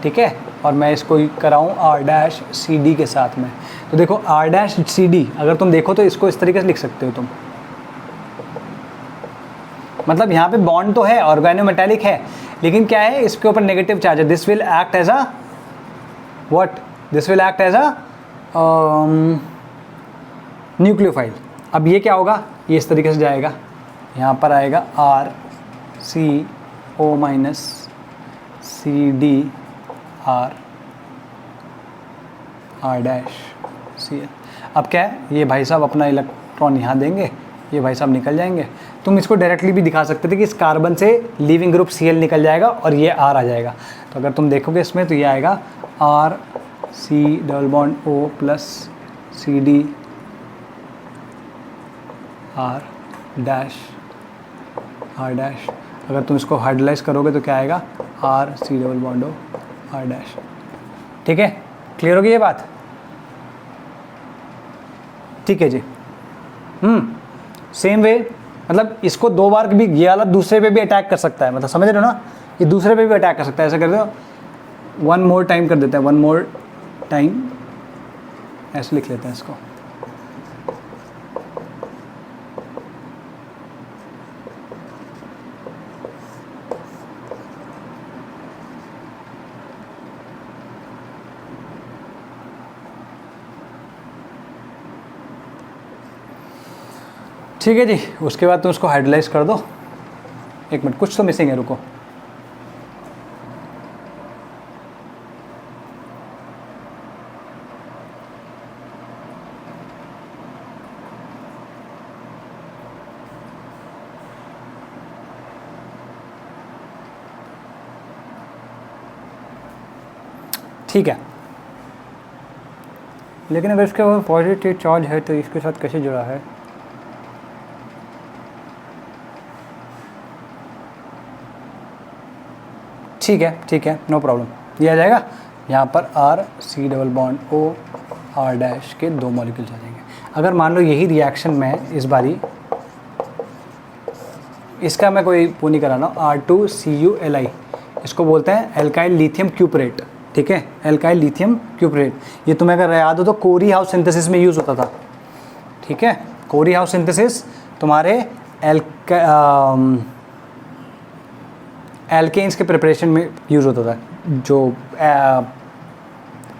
ठीक है, और मैं इसको कराऊँ R-CD के साथ में, तो देखो R-CD अगर तुम देखो तो इसको इस तरीके से लिख सकते हो तुम, मतलब यहाँ पे बॉन्ड तो है, ऑर्गेनोमेटेलिक है, लेकिन क्या है इसके ऊपर नेगेटिव चार्ज है। This will act as a what, this will act as a nucleophile. अब ये क्या होगा, ये इस तरीके से जाएगा, यहाँ पर आएगा RCO-CD R-CL। अब क्या है, ये भाई साहब अपना इलेक्ट्रॉन यहाँ देंगे, ये भाई साहब निकल जाएंगे। तुम इसको डायरेक्टली भी दिखा सकते थे कि इस कार्बन से लीविंग ग्रुप Cl निकल जाएगा और ये R आ जाएगा। तो अगर तुम देखोगे इसमें तो ये आएगा RC⋯O plus CD R dash R dash. अगर तुम इसको हाइड्रोलाइज करोगे तो क्या आएगा RC⋯O R डैश, ठीक है। क्लियर होगी ये बात, ठीक है जी। सेम वे, मतलब इसको दो बार भी ये वाला दूसरे पे भी अटैक कर सकता है, मतलब समझ रहे हो ना, ये दूसरे पे भी अटैक कर सकता है। ऐसा कर दो, वन मोर टाइम कर देते हैं, वन मोर टाइम, ऐसे लिख लेते हैं इसको। ठीक है जी, उसके बाद तुम उसको हाइड्रोलाइज कर दो। एक मिनट, कुछ तो मिसिंग है, रुको। ठीक है, लेकिन अगर इसके ऊपर पॉजिटिव चार्ज है तो इसके साथ कैसे जुड़ा है? ठीक है, नो प्रॉब्लम, ये आ जाएगा। यहाँ पर RC⋯O R डैश के दो मॉलिक्यूल्स आ जाएंगे। अगर मान लो यही रिएक्शन मैं इस बारी इसका मैं कोई वो नहीं करा रहा हूँ, R2CuLi, इसको बोलते हैं एल्काइल लिथियम क्यूपरेट, ठीक है, एल्काइल लिथियम क्यूपरेट। ये तुम्हें अगर याद हो तो कोरी हाउस सिंथेसिस में यूज़ होता था, ठीक है। कोरी हाउस सिंथेसिस तुम्हारे एल्केन्स के प्रिपरेशन में यूज़ होता था। जो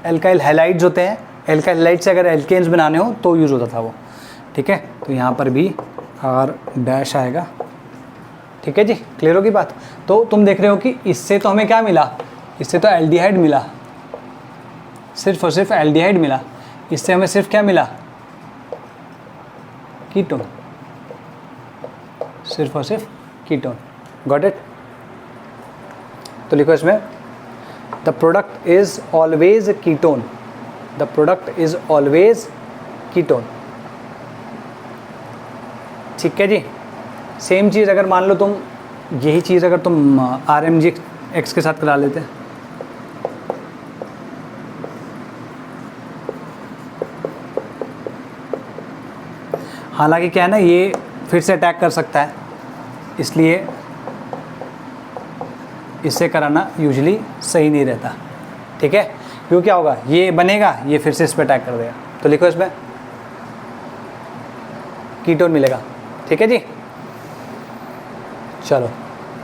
एल्काइल हैलाइड्स होते हैं, एल्काइल हैलाइड से अगर एल्केन्स बनाने हो तो यूज़ होता था वो, ठीक है। तो यहाँ पर भी R डैश आएगा, ठीक है जी। क्लियर होगी बात। तो तुम देख रहे हो कि इससे तो हमें क्या मिला, इससे तो एल्डिहाइड मिला, सिर्फ और सिर्फ एल्डिहाइड मिला। इससे हमें सिर्फ क्या मिला, कीटोन, सिर्फ और सिर्फ कीटोन। Got it. तो लिखो इसमें the product is always ketone, the product is always ketone, ठीक है जी। सेम चीज़ अगर मान लो तुम यही चीज़ अगर तुम RMgX के साथ करा लेते, हालांकि क्या है ना, ये फिर से अटैक कर सकता है, इसलिए इससे कराना यूजुअली सही नहीं रहता, ठीक है। क्यों, क्या होगा, ये बनेगा, ये फिर से इस पर अटैक कर देगा। तो लिखो इसमें कीटोन मिलेगा, ठीक है जी। चलो,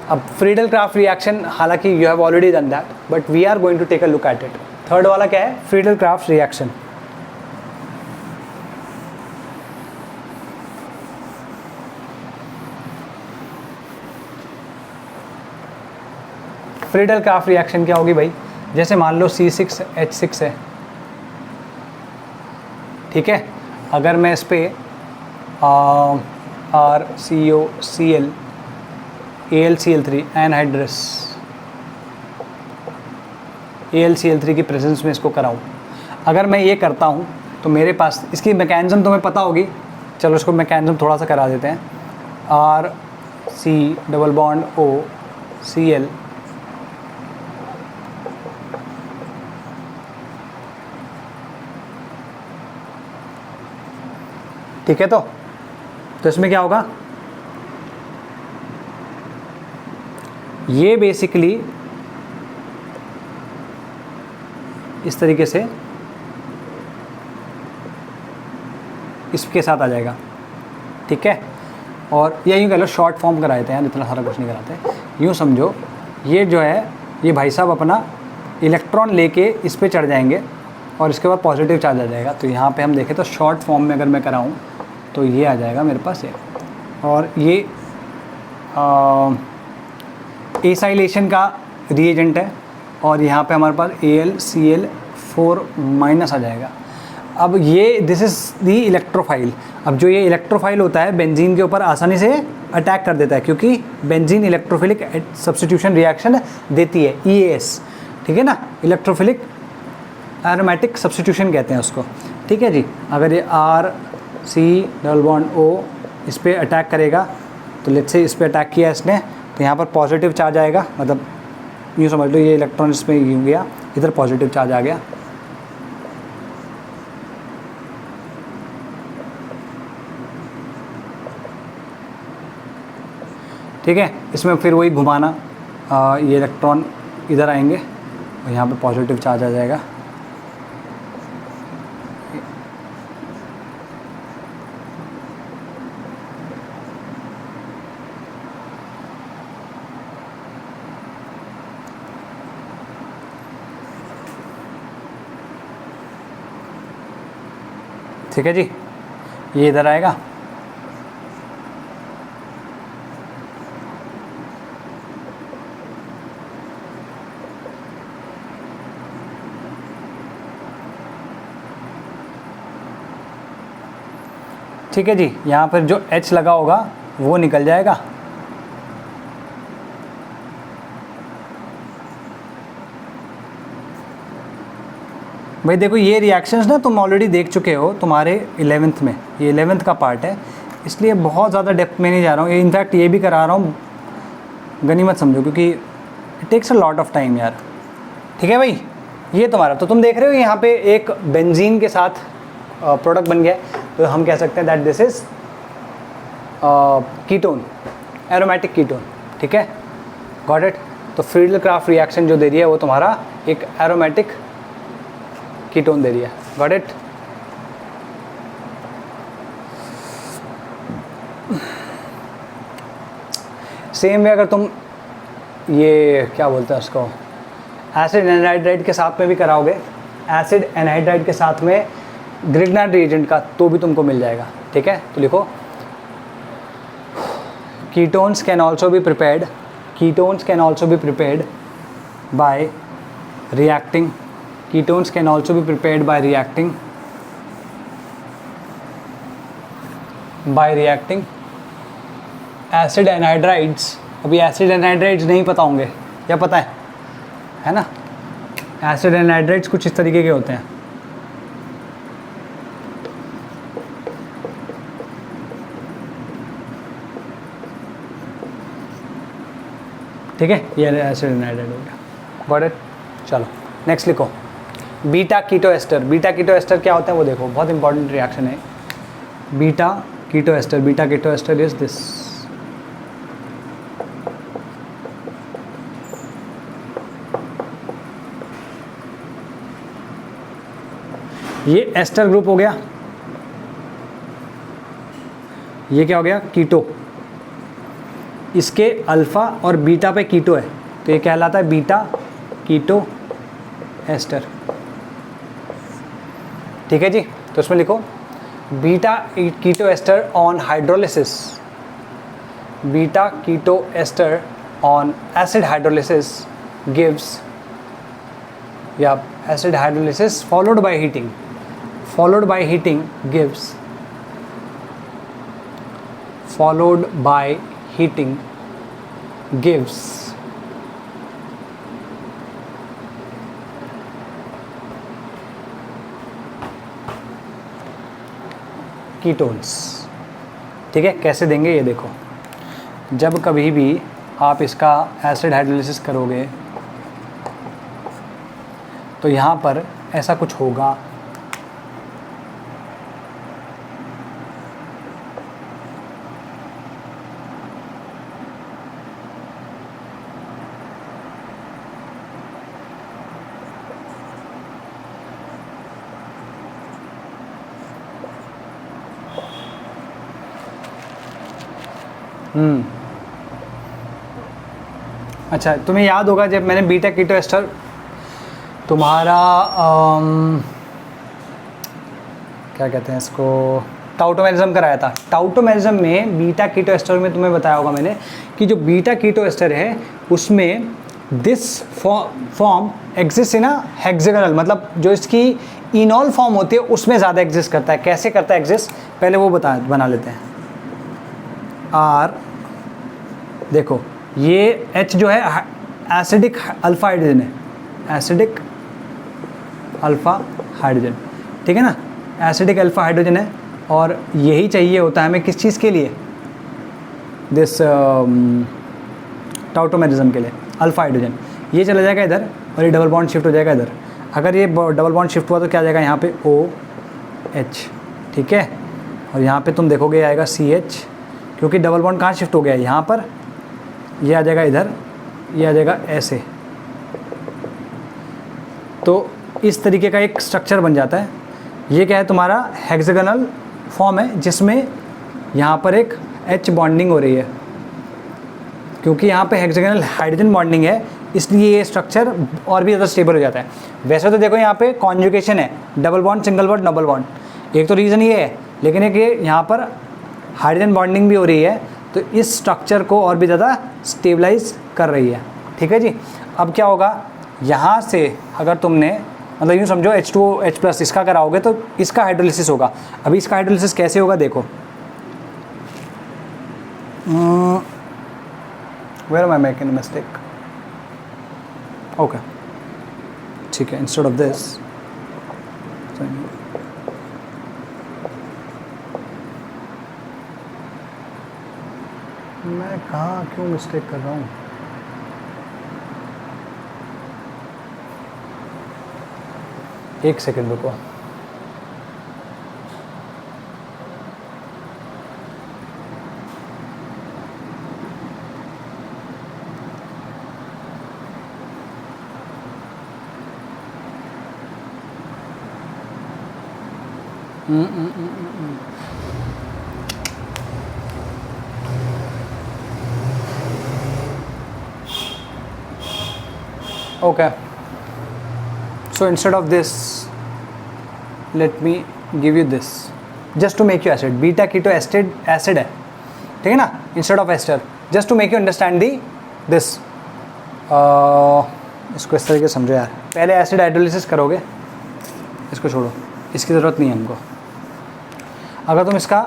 अब फ्रीडल क्राफ्ट रिएक्शन, हालांकि you have already done that, but we are going to take a look at it. Third वाला क्या है, Friedel Crafts reaction. Friedel Crafts reaction क्या होगी भाई, जैसे मान लो C6H6 है, ठीक है, अगर मैं इस पर RCOCl AlCl3 एनहाइड्रस AlCl3 की प्रेजेंस में इसको कराऊं, अगर मैं ये करता हूँ तो मेरे पास इसकी मैकेनिज्म तुम्हें पता होगी, चलो इसको मैकेनिज्म थोड़ा सा करा देते हैं। RC⋯OCl ठीक है, तो इसमें क्या होगा, ये बेसिकली इस तरीके से इसके साथ आ जाएगा, ठीक है, और या यूँ कह लो शॉर्ट फॉर्म कराए थे यार, इतना सारा कुछ नहीं कराते। यूँ समझो ये जो है, ये भाई साहब अपना इलेक्ट्रॉन लेके इस पे चढ़ जाएंगे और इसके बाद पॉजिटिव चार्ज आ जाएगा। तो यहाँ पे हम देखें तो शॉर्ट फॉर्म में अगर मैं कराऊँ तो ये आ जाएगा मेरे पास ये, और ये एसाइलेशन का रिएजेंट है, और यहाँ पे हमारे पास AlCl4- आ जाएगा। अब ये दिस इज़ दी इलेक्ट्रोफाइल। अब जो ये इलेक्ट्रोफाइल होता है बेंजीन के ऊपर आसानी से अटैक कर देता है, क्योंकि बेंजीन इलेक्ट्रोफिलिक सब्स्टिट्यूशन रिएक्शन देती है, EAS, ठीक है ना, इलेक्ट्रोफिलिक एरोमेटिक सब्स्टिट्यूशन कहते हैं उसको, ठीक है जी। अगर ये RC⋯O इस पर अटैक करेगा, तो लेट्स से इस पर अटैक किया इसने, तो यहाँ पर पॉजिटिव चार्ज आएगा, मतलब यूँ समझ लो ये इलेक्ट्रॉन इसमें यूँ गया, इधर पॉजिटिव चार्ज आ गया, ठीक है। इसमें फिर वही घुमाना, ये इलेक्ट्रॉन इधर आएंगे और यहाँ पे पॉजिटिव चार्ज आ जाएगा, ठीक है जी, ये इधर आएगा, ठीक है जी। यहाँ पर जो H लगा होगा वो निकल जाएगा, भाई देखो ये रिएक्शंस ना तुम ऑलरेडी देख चुके हो तुम्हारे 11th में, ये 11th का पार्ट है, इसलिए बहुत ज़्यादा डेप्थ में नहीं जा रहा हूँ। इनफैक्ट ये भी करा रहा हूँ, गनीमत समझो, क्योंकि it takes a lot of time यार, ठीक है भाई। ये तुम्हारा, तो तुम देख रहे हो यहाँ पे एक बेंजीन के साथ प्रोडक्ट बन गया है, तो हम कह सकते हैं that this is ketone, aromatic ketone, ठीक है, गॉट इट। तो फ्रीडल क्राफ्ट रिएक्शन जो दे रही है वो तुम्हारा एक एरोमेटिक कीटोन दे रही है, गॉट इट। सेम वे अगर तुम ये क्या बोलते हैं उसको, एसिड एनहाइड्राइड के साथ में भी कराओगे, एसिड एनहाइड्राइड के साथ में ग्रिग्नार्ड रिएजेंट का, तो भी तुमको मिल जाएगा, ठीक है। तो लिखो ketones can also be prepared, ketones can also be prepared by reacting, ketones can also be prepared by reacting acid anhydrides. अभी एसिड एनहाइड्राइड्स नहीं पता होंगे या पता है ना, एसिड एनहाइड्राइड्स कुछ इस तरीके के होते हैं, ठीक है, ये एसिड एनहाइड्राइड हो गया, गॉट इट। चलो नेक्स्ट लिखो, beta keto ester. Beta keto ester क्या होता है वो देखो, बहुत इंपॉर्टेंट रिएक्शन है। Beta keto ester, beta keto ester is this, ये एस्टर ग्रुप हो गया, ये क्या हो गया, कीटो, इसके अल्फ़ा और बीटा पे कीटो है, तो ये कहलाता है बीटा कीटो एस्टर। ठीक है जी, तो इसमें लिखो beta keto ester on hydrolysis, beta keto ester on acid hydrolysis gives, या acid hydrolysis followed by heating gives, followed by heating gives ketones. ठीक है, कैसे देंगे ये देखो, जब कभी भी आप इसका एसिड हाइड्रोलिसिस करोगे तो यहाँ पर ऐसा कुछ होगा, अच्छा तुम्हें याद होगा जब मैंने बीटा कीटो एस्टर तुम्हारा क्या कहते हैं इसको, टाउटोमेरिज्म कराया था। टाउटोमेरिज्म में बीटा कीटो एस्टर में तुम्हें बताया होगा मैंने कि जो बीटा कीटो एस्टर है उसमें this form exist in a hexagonal, मतलब जो इसकी इनॉल फॉर्म होती है उसमें ज़्यादा एग्जिस्ट करता है। कैसे करता है एग्जिस्ट, पहले वो बना लेते हैं। आर देखो ये H जो है एसिडिक अल्फा हाइड्रोजन है, एसिडिक अल्फा हाइड्रोजन, ठीक है ना, एसिडिक अल्फा हाइड्रोजन है। और यही चाहिए होता है हमें किस चीज़ के लिए, दिस टाउटोमेरिज्म के लिए, अल्फा हाइड्रोजन। ये चला जाएगा इधर और ये डबल बॉन्ड शिफ्ट हो जाएगा इधर। अगर ये डबल बॉन्ड शिफ्ट हुआ तो क्या आ जाएगा यहाँ पे OH, ठीक है। और यहाँ पे तुम देखोगे आएगा CH, क्योंकि डबल बॉन्ड कहाँ शिफ्ट हो गया है, यहाँ पर। ये आ जाएगा इधर, ये आ जाएगा ऐसे। तो इस तरीके का एक स्ट्रक्चर बन जाता है। ये क्या है, तुम्हारा हेक्सागोनल फॉर्म है जिसमें यहाँ पर एक H बॉन्डिंग हो रही है। क्योंकि यहाँ पे हेक्सागोनल हाइड्रोजन बॉन्डिंग है इसलिए ये स्ट्रक्चर और भी ज़्यादा स्टेबल हो जाता है। वैसे तो देखो यहाँ पे कॉन्जुगेशन है, double bond, single bond, double bond, एक तो रीज़न ये है, लेकिन एक ये यहाँ पर हाइड्रोजन बॉन्डिंग भी हो रही है तो इस स्ट्रक्चर को और भी ज़्यादा स्टेबलाइज कर रही है। ठीक है जी। अब क्या होगा, यहाँ से अगर तुमने मतलब यूँ समझो H2OH+ इसका कराओगे तो इसका हाइड्रोलिसिस होगा। अभी इसका हाइड्रोलिसिस कैसे होगा देखो, where am I making mistake, okay ठीक है, इंस्टेड ऑफ दिस मैं कहाँ क्यों मिस्टेक कर रहा हूँ। एक सेकंड रुको। Okay, so instead of this let me give you this just to make you acid, beta keto acid है, ठीक है ना, instead of ester, just to make you understand this इसको इस तरीके से समझो यार। पहले एसिड हाइड्रोलिसिस करोगे, इसको छोड़ो, इसकी ज़रूरत नहीं है हमको। अगर तुम इसका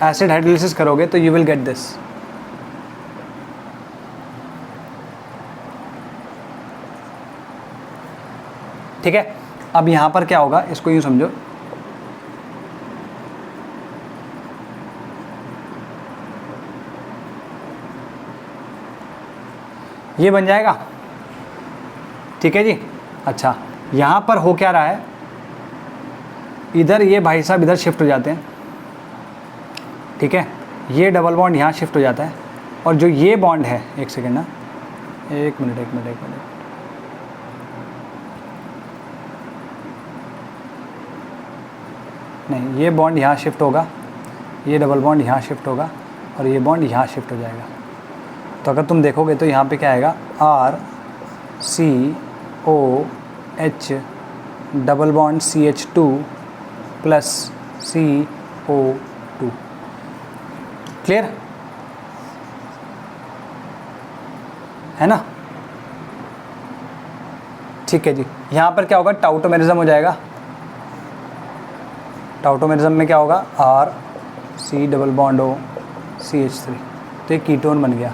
एसिड हाइड्रोलिसिस करोगे तो यू विल गेट दिस। ठीक है, अब यहाँ पर क्या होगा, इसको यूँ समझो, ये बन जाएगा। ठीक है जी। अच्छा, यहाँ पर हो क्या रहा है, इधर ये भाई साहब इधर शिफ्ट हो जाते हैं, ठीक है, ये डबल बॉन्ड यहाँ शिफ्ट हो जाता है, और जो ये बॉन्ड है, एक सेकेंड ना, एक मिनट, नहीं, ये बॉन्ड यहाँ शिफ्ट होगा, ये डबल बॉन्ड यहाँ शिफ्ट होगा, और ये बॉन्ड यहाँ शिफ्ट हो जाएगा। तो अगर तुम देखोगे तो यहाँ पे क्या आएगा, RCOH double bond CH2 plus CO2। Clear है ना? ठीक है जी। यहाँ पर क्या होगा, टाउटोमेरिज्म हो जाएगा। टाउटोमेरिज्म में क्या होगा, RC double bond O CH3, तो एक कीटोन बन गया।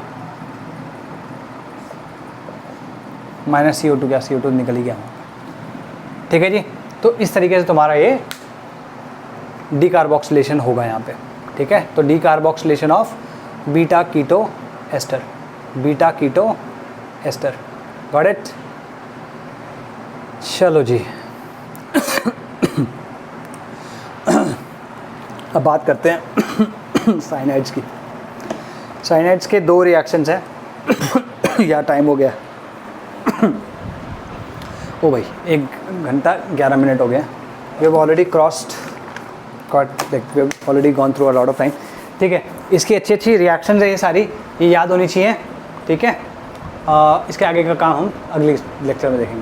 माइनस CO2 क्या, CO2 निकल ही गया। ठीक है जी। तो इस तरीके से तुम्हारा ये डीकार्बोक्सिलेशन होगा यहाँ पे। ठीक है, तो decarboxylation of beta keto ester, beta keto ester. Got it? चलो जी। अब बात करते हैं साइनाइड्स की। साइनाइड्स के दो रिएक्शंस हैं। या टाइम हो गया ओ भाई, 1 घंटा 11 मिनट हो गया। We have already already gone through a lot of time. ठीक है, इसकी अच्छी रिएक्शंस है ये सारी, ये याद होनी चाहिए। ठीक है, इसके आगे का काम हम अगले लेक्चर में देखेंगे।